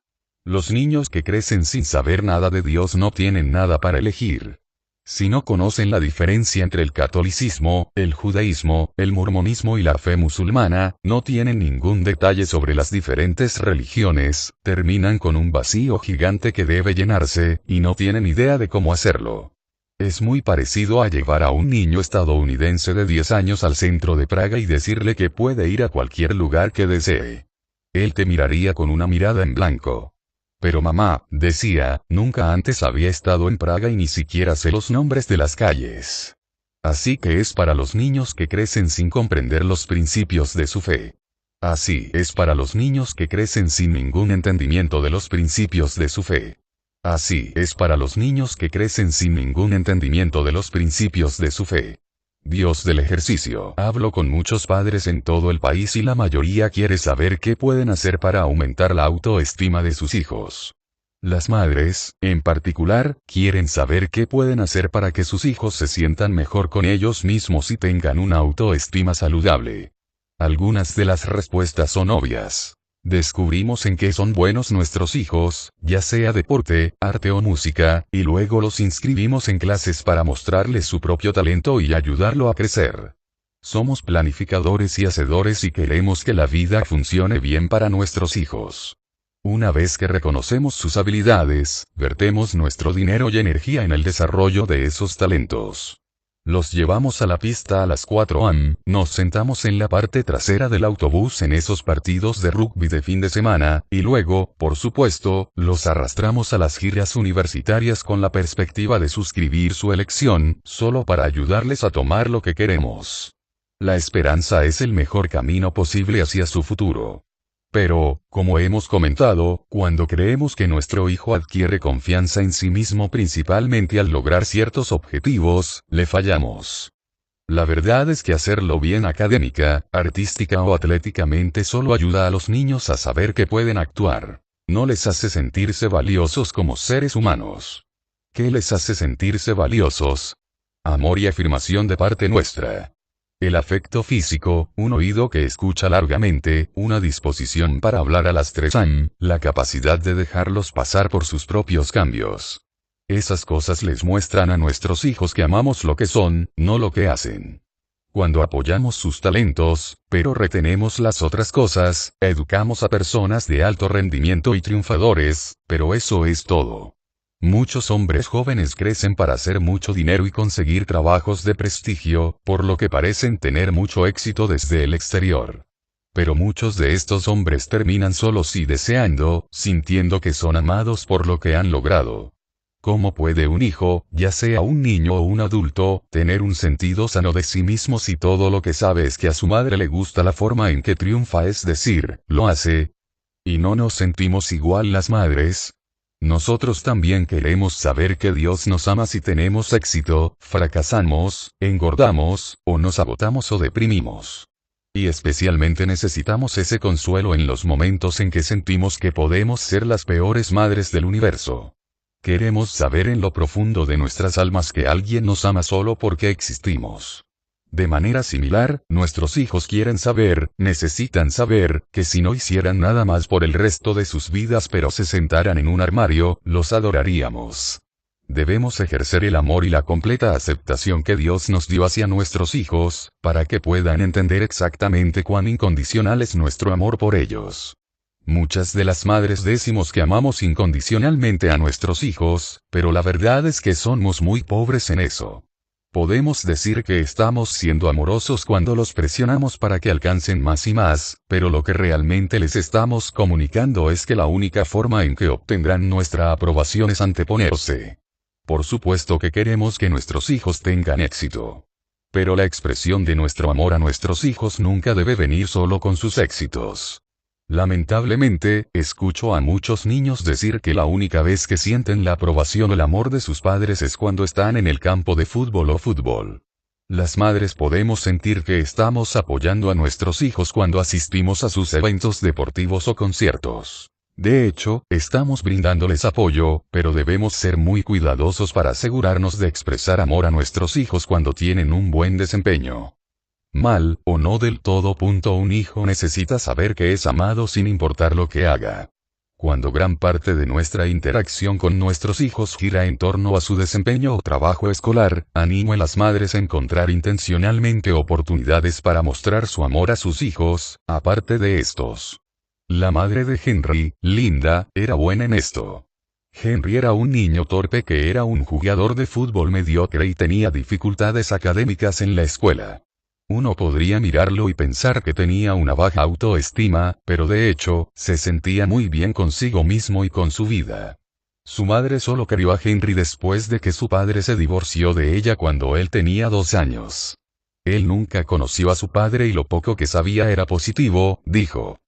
[SPEAKER 1] Los niños que crecen sin saber nada de Dios no tienen nada para elegir. Si no conocen la diferencia entre el catolicismo, el judaísmo, el mormonismo y la fe musulmana, no tienen ningún detalle sobre las diferentes religiones, terminan con un vacío gigante que debe llenarse, y no tienen idea de cómo hacerlo. Es muy parecido a llevar a un niño estadounidense de 10 años al centro de Praga y decirle que puede ir a cualquier lugar que desee. Él te miraría con una mirada en blanco. Pero mamá, decía, nunca antes había estado en Praga y ni siquiera sé los nombres de las calles. Así que es para los niños que crecen sin comprender los principios de su fe. Así es para los niños que crecen sin ningún entendimiento de los principios de su fe. Así es para los niños que crecen sin ningún entendimiento de los principios de su fe. Dios del ejercicio. Hablo con muchos padres en todo el país y la mayoría quiere saber qué pueden hacer para aumentar la autoestima de sus hijos. Las madres, en particular, quieren saber qué pueden hacer para que sus hijos se sientan mejor con ellos mismos y tengan una autoestima saludable. Algunas de las respuestas son obvias. Descubrimos en qué son buenos nuestros hijos, ya sea deporte, arte o música, y luego los inscribimos en clases para mostrarles su propio talento y ayudarlo a crecer. Somos planificadores y hacedores y queremos que la vida funcione bien para nuestros hijos. Una vez que reconocemos sus habilidades, vertemos nuestro dinero y energía en el desarrollo de esos talentos. Los llevamos a la pista a las 4 am, nos sentamos en la parte trasera del autobús en esos partidos de rugby de fin de semana, y luego, por supuesto, los arrastramos a las giras universitarias con la perspectiva de suscribir su elección, solo para ayudarles a tomar lo que queremos. La esperanza es el mejor camino posible hacia su futuro. Pero, como hemos comentado, cuando creemos que nuestro hijo adquiere confianza en sí mismo principalmente al lograr ciertos objetivos, le fallamos. La verdad es que hacerlo bien académica, artística o atléticamente solo ayuda a los niños a saber que pueden actuar. No les hace sentirse valiosos como seres humanos. ¿Qué les hace sentirse valiosos? Amor y afirmación de parte nuestra. El afecto físico, un oído que escucha largamente, una disposición para hablar a las 3 am, la capacidad de dejarlos pasar por sus propios cambios. Esas cosas les muestran a nuestros hijos que amamos lo que son, no lo que hacen. Cuando apoyamos sus talentos, pero retenemos las otras cosas, educamos a personas de alto rendimiento y triunfadores, pero eso es todo. Muchos hombres jóvenes crecen para hacer mucho dinero y conseguir trabajos de prestigio, por lo que parecen tener mucho éxito desde el exterior. Pero muchos de estos hombres terminan solos y deseando, sintiendo que son amados por lo que han logrado. ¿Cómo puede un hijo, ya sea un niño o un adulto, tener un sentido sano de sí mismo si todo lo que sabe es que a su madre le gusta la forma en que triunfa, es decir, lo hace? ¿Y no nos sentimos igual las madres? Nosotros también queremos saber que Dios nos ama si tenemos éxito, fracasamos, engordamos, o nos agotamos o deprimimos. Y especialmente necesitamos ese consuelo en los momentos en que sentimos que podemos ser las peores madres del universo. Queremos saber en lo profundo de nuestras almas que alguien nos ama solo porque existimos. De manera similar, nuestros hijos quieren saber, necesitan saber, que si no hicieran nada más por el resto de sus vidas pero se sentaran en un armario, los adoraríamos. Debemos ejercer el amor y la completa aceptación que Dios nos dio hacia nuestros hijos, para que puedan entender exactamente cuán incondicional es nuestro amor por ellos. Muchas de las madres decimos que amamos incondicionalmente a nuestros hijos, pero la verdad es que somos muy pobres en eso. Podemos decir que estamos siendo amorosos cuando los presionamos para que alcancen más y más, pero lo que realmente les estamos comunicando es que la única forma en que obtendrán nuestra aprobación es anteponerse. Por supuesto que queremos que nuestros hijos tengan éxito. Pero la expresión de nuestro amor a nuestros hijos nunca debe venir solo con sus éxitos. Lamentablemente, escucho a muchos niños decir que la única vez que sienten la aprobación o el amor de sus padres es cuando están en el campo de fútbol o fútbol. Las madres podemos sentir que estamos apoyando a nuestros hijos cuando asistimos a sus eventos deportivos o conciertos. De hecho, estamos brindándoles apoyo, pero debemos ser muy cuidadosos para asegurarnos de expresar amor a nuestros hijos cuando tienen un buen desempeño. Mal, o no del todo. Un hijo necesita saber que es amado sin importar lo que haga. Cuando gran parte de nuestra interacción con nuestros hijos gira en torno a su desempeño o trabajo escolar, animo a las madres a encontrar intencionalmente oportunidades para mostrar su amor a sus hijos, aparte de estos. La madre de Henry, Linda, era buena en esto. Henry era un niño torpe que era un jugador de fútbol mediocre y tenía dificultades académicas en la escuela. Uno podría mirarlo y pensar que tenía una baja autoestima, pero de hecho, se sentía muy bien consigo mismo y con su vida. Su madre solo crió a Henry después de que su padre se divorció de ella cuando él tenía 2 años. Él nunca conoció a su padre y lo poco que sabía era positivo, dijo.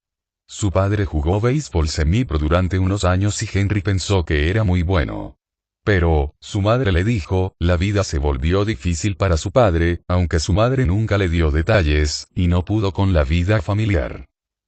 [SPEAKER 1] Su padre jugó béisbol semipro durante unos años y Henry pensó que era muy bueno. Pero, su madre le dijo, la vida se volvió difícil para su padre, aunque su madre nunca le dio detalles, y no pudo con la vida familiar.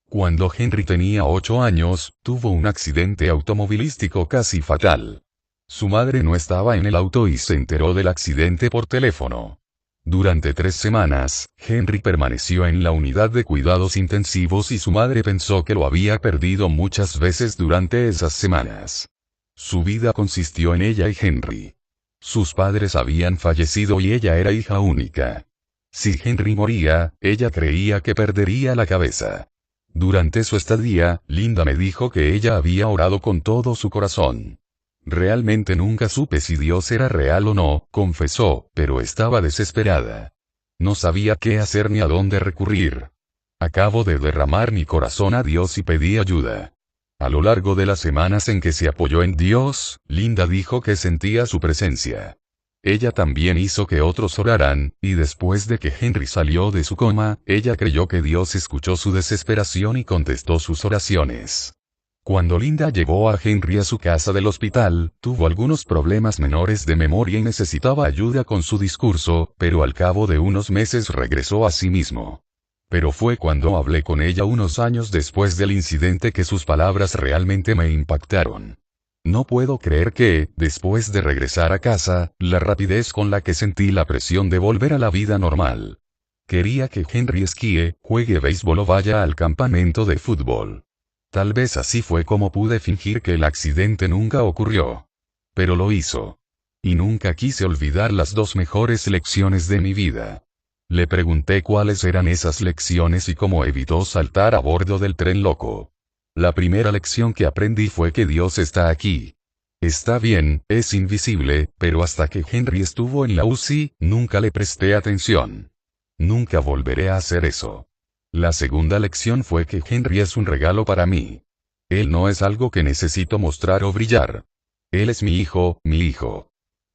[SPEAKER 1] Cuando Henry tenía 8 años, tuvo un accidente automovilístico casi fatal. Su madre no estaba en el auto y se enteró del accidente por teléfono. Durante 3 semanas, Henry permaneció en la unidad de cuidados intensivos y su madre pensó que lo había perdido muchas veces durante esas semanas. Su vida consistió en ella y Henry. Sus padres habían fallecido y ella era hija única. Si Henry moría, ella creía que perdería la cabeza. Durante su estadía, Linda me dijo que ella había orado con todo su corazón. Realmente nunca supe si Dios era real o no, confesó, pero estaba desesperada. No sabía qué hacer ni a dónde recurrir. Acabo de derramar mi corazón a Dios y pedí ayuda. A lo largo de las semanas en que se apoyó en Dios, Linda dijo que sentía su presencia. Ella también hizo que otros oraran, y después de que Henry salió de su coma, ella creyó que Dios escuchó su desesperación y contestó sus oraciones. Cuando Linda llevó a Henry a su casa del hospital, tuvo algunos problemas menores de memoria y necesitaba ayuda con su discurso, pero al cabo de unos meses regresó a sí mismo. Pero fue cuando hablé con ella unos años después del incidente que sus palabras realmente me impactaron. No puedo creer que, después de regresar a casa, la rapidez con la que sentí la presión de volver a la vida normal. Quería que Henry esquíe, juegue béisbol o vaya al campamento de fútbol. Tal vez así fue como pude fingir que el accidente nunca ocurrió. Pero lo hizo. Y nunca quise olvidar las 2 mejores lecciones de mi vida. Le pregunté cuáles eran esas lecciones y cómo evitó saltar a bordo del tren loco. La primera lección que aprendí fue que Dios está aquí. Está bien, es invisible, pero hasta que Henry estuvo en la UCI, nunca le presté atención. Nunca volveré a hacer eso. La segunda lección fue que Henry es un regalo para mí. Él no es algo que necesito mostrar o brillar. Él es mi hijo, mi hijo.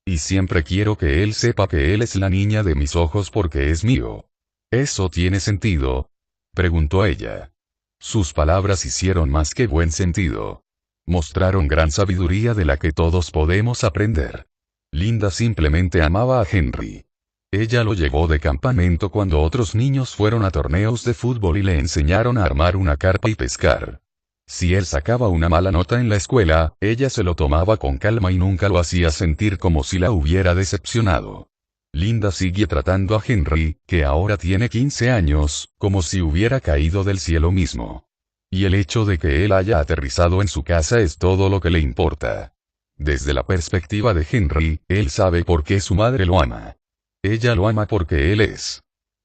[SPEAKER 1] Y siempre quiero que él sepa que él es la niña de mis ojos porque es mío. ¿Eso tiene sentido?, preguntó ella. Sus palabras hicieron más que buen sentido. Mostraron gran sabiduría de la que todos podemos aprender. Linda simplemente amaba a Henry. Ella lo llevó de campamento cuando otros niños fueron a torneos de fútbol y le enseñaron a armar una carpa y pescar. Si él sacaba una mala nota en la escuela, ella se lo tomaba con calma y nunca lo hacía sentir como si la hubiera decepcionado. Linda sigue tratando a Henry, que ahora tiene 15 años, como si hubiera caído del cielo mismo. Y el hecho de que él haya aterrizado en su casa es todo lo que le importa. Desde la perspectiva de Henry, él sabe por qué su madre lo ama. Ella lo ama porque él es.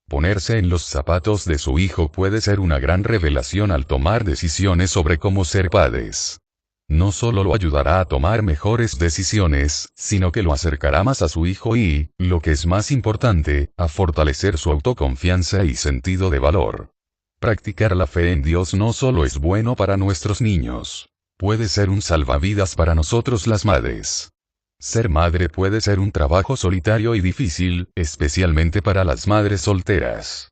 [SPEAKER 1] Ponerse en los zapatos de su hijo puede ser una gran revelación al tomar decisiones sobre cómo ser padres. No solo lo ayudará a tomar mejores decisiones, sino que lo acercará más a su hijo y, lo que es más importante, a fortalecer su autoconfianza y sentido de valor. Practicar la fe en Dios no solo es bueno para nuestros niños. Puede ser un salvavidas para nosotros las madres. Ser madre puede ser un trabajo solitario y difícil, especialmente para las madres solteras.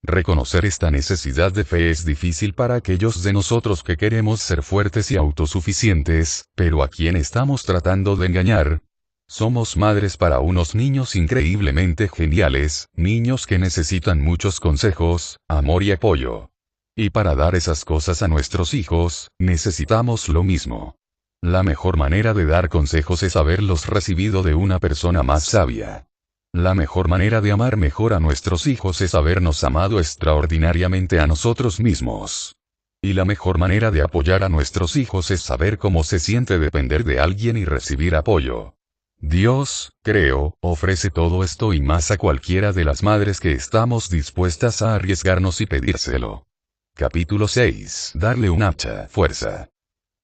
[SPEAKER 1] Reconocer esta necesidad de fe es difícil para aquellos de nosotros que queremos ser fuertes y autosuficientes, pero ¿a quién estamos tratando de engañar? Somos madres para unos niños increíblemente geniales, niños que necesitan muchos consejos, amor y apoyo. Y para dar esas cosas a nuestros hijos, necesitamos lo mismo. La mejor manera de dar consejos es haberlos recibido de una persona más sabia. La mejor manera de amar mejor a nuestros hijos es habernos amado extraordinariamente a nosotros mismos. Y la mejor manera de apoyar a nuestros hijos es saber cómo se siente depender de alguien y recibir apoyo. Dios, creo, ofrece todo esto y más a cualquiera de las madres que estamos dispuestas a arriesgarnos y pedírselo. Capítulo 6. Darle un hacha. Fuerza.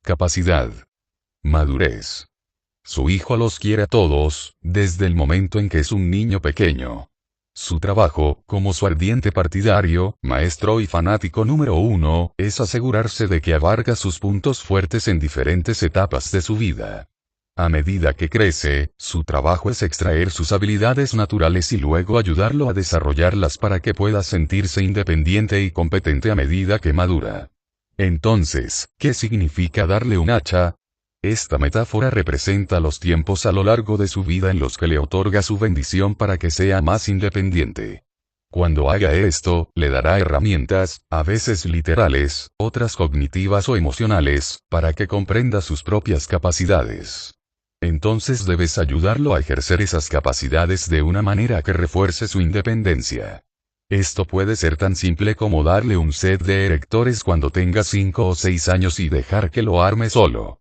[SPEAKER 1] Capacidad. Madurez. Su hijo los quiere a todos, desde el momento en que es un niño pequeño. Su trabajo, como su ardiente partidario, maestro y fanático número 1, es asegurarse de que abarca sus puntos fuertes en diferentes etapas de su vida. A medida que crece, su trabajo es extraer sus habilidades naturales y luego ayudarlo a desarrollarlas para que pueda sentirse independiente y competente a medida que madura. Entonces, ¿qué significa darle un hacha? Esta metáfora representa los tiempos a lo largo de su vida en los que le otorga su bendición para que sea más independiente. Cuando haga esto, le dará herramientas, a veces literales, otras cognitivas o emocionales, para que comprenda sus propias capacidades. Entonces debes ayudarlo a ejercer esas capacidades de una manera que refuerce su independencia. Esto puede ser tan simple como darle un set de erectores cuando tenga 5 o 6 años y dejar que lo arme solo.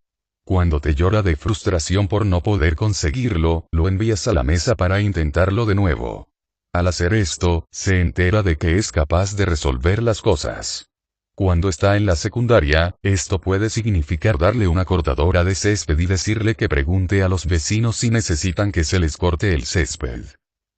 [SPEAKER 1] Cuando te llora de frustración por no poder conseguirlo, lo envías a la mesa para intentarlo de nuevo. Al hacer esto, se entera de que es capaz de resolver las cosas. Cuando está en la secundaria, esto puede significar darle una cortadora de césped y decirle que pregunte a los vecinos si necesitan que se les corte el césped.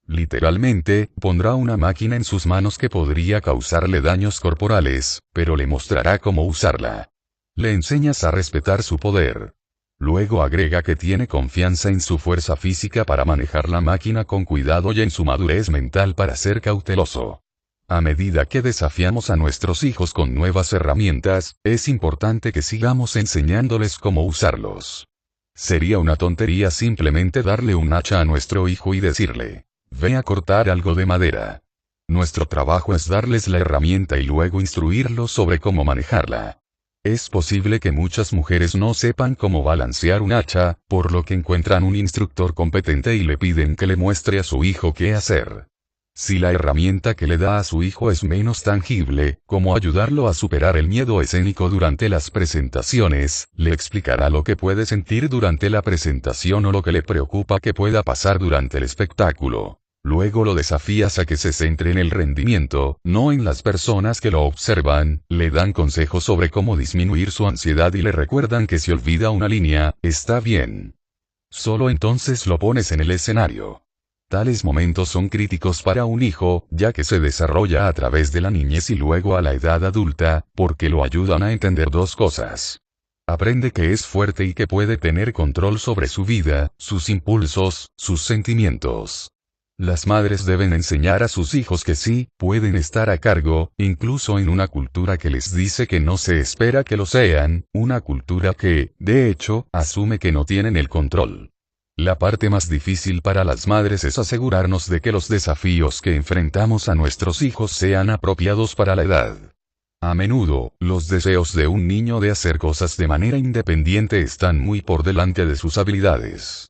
[SPEAKER 1] Literalmente, pondrá una máquina en sus manos que podría causarle daños corporales, pero le mostrará cómo usarla. Le enseñas a respetar su poder. Luego agrega que tiene confianza en su fuerza física para manejar la máquina con cuidado y en su madurez mental para ser cauteloso. A medida que desafiamos a nuestros hijos con nuevas herramientas, es importante que sigamos enseñándoles cómo usarlos. Sería una tontería simplemente darle un hacha a nuestro hijo y decirle, ve a cortar algo de madera. Nuestro trabajo es darles la herramienta y luego instruirlos sobre cómo manejarla. Es posible que muchas mujeres no sepan cómo balancear un hacha, por lo que encuentran un instructor competente y le piden que le muestre a su hijo qué hacer. Si la herramienta que le da a su hijo es menos tangible, como ayudarlo a superar el miedo escénico durante las presentaciones, le explicará lo que puede sentir durante la presentación o lo que le preocupa que pueda pasar durante el espectáculo. Luego lo desafías a que se centre en el rendimiento, no en las personas que lo observan, le dan consejos sobre cómo disminuir su ansiedad y le recuerdan que si olvida una línea, está bien. Solo entonces lo pones en el escenario. Tales momentos son críticos para un hijo, ya que se desarrolla a través de la niñez y luego a la edad adulta, porque lo ayudan a entender dos cosas. Aprende que es fuerte y que puede tener control sobre su vida, sus impulsos, sus sentimientos. Las madres deben enseñar a sus hijos que sí, pueden estar a cargo, incluso en una cultura que les dice que no se espera que lo sean, una cultura que, de hecho, asume que no tienen el control. La parte más difícil para las madres es asegurarnos de que los desafíos que enfrentamos a nuestros hijos sean apropiados para la edad. A menudo, los deseos de un niño de hacer cosas de manera independiente están muy por delante de sus habilidades.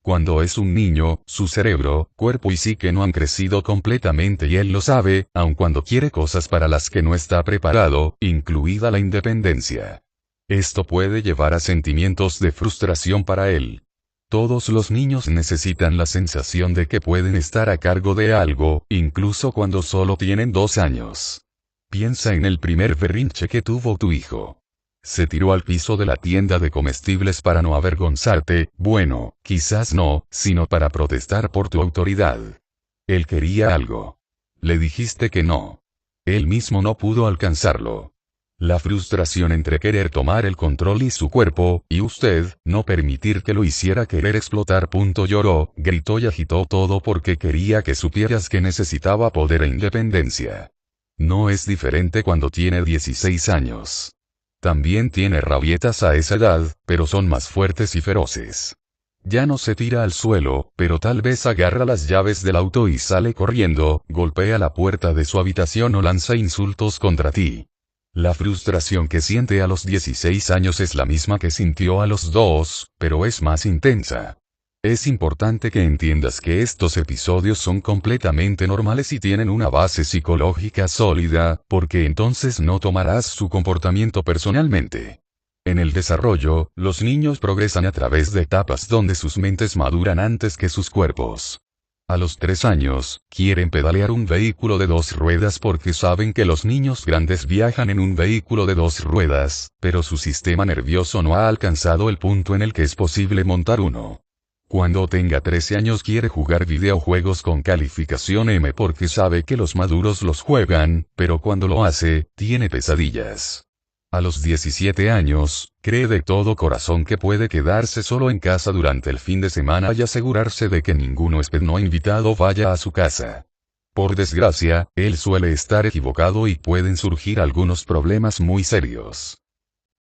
[SPEAKER 1] Cuando es un niño, su cerebro, cuerpo y psique no han crecido completamente y él lo sabe, aun cuando quiere cosas para las que no está preparado, incluida la independencia. Esto puede llevar a sentimientos de frustración para él. Todos los niños necesitan la sensación de que pueden estar a cargo de algo, incluso cuando solo tienen 2 años. Piensa en el primer berrinche que tuvo tu hijo. Se tiró al piso de la tienda de comestibles para no avergonzarte, bueno, quizás no, sino para protestar por tu autoridad. Él quería algo. Le dijiste que no. Él mismo no pudo alcanzarlo. La frustración entre querer tomar el control y su cuerpo, y usted, no permitir que lo hiciera querer explotar. Lloró, gritó y agitó todo porque quería que supieras que necesitaba poder e independencia. No es diferente cuando tiene 16 años. También tiene rabietas a esa edad, pero son más fuertes y feroces. Ya no se tira al suelo, pero tal vez agarra las llaves del auto y sale corriendo, golpea la puerta de su habitación o lanza insultos contra ti. La frustración que siente a los 16 años es la misma que sintió a los 2, pero es más intensa. Es importante que entiendas que estos episodios son completamente normales y tienen una base psicológica sólida, porque entonces no tomarás su comportamiento personalmente. En el desarrollo, los niños progresan a través de etapas donde sus mentes maduran antes que sus cuerpos. A los 3 años, quieren pedalear un vehículo de 2 ruedas porque saben que los niños grandes viajan en un vehículo de 2 ruedas, pero su sistema nervioso no ha alcanzado el punto en el que es posible montar uno. Cuando tenga 13 años quiere jugar videojuegos con calificación M porque sabe que los maduros los juegan, pero cuando lo hace, tiene pesadillas. A los 17 años, cree de todo corazón que puede quedarse solo en casa durante el fin de semana y asegurarse de que ningún huésped no invitado vaya a su casa. Por desgracia, él suele estar equivocado y pueden surgir algunos problemas muy serios.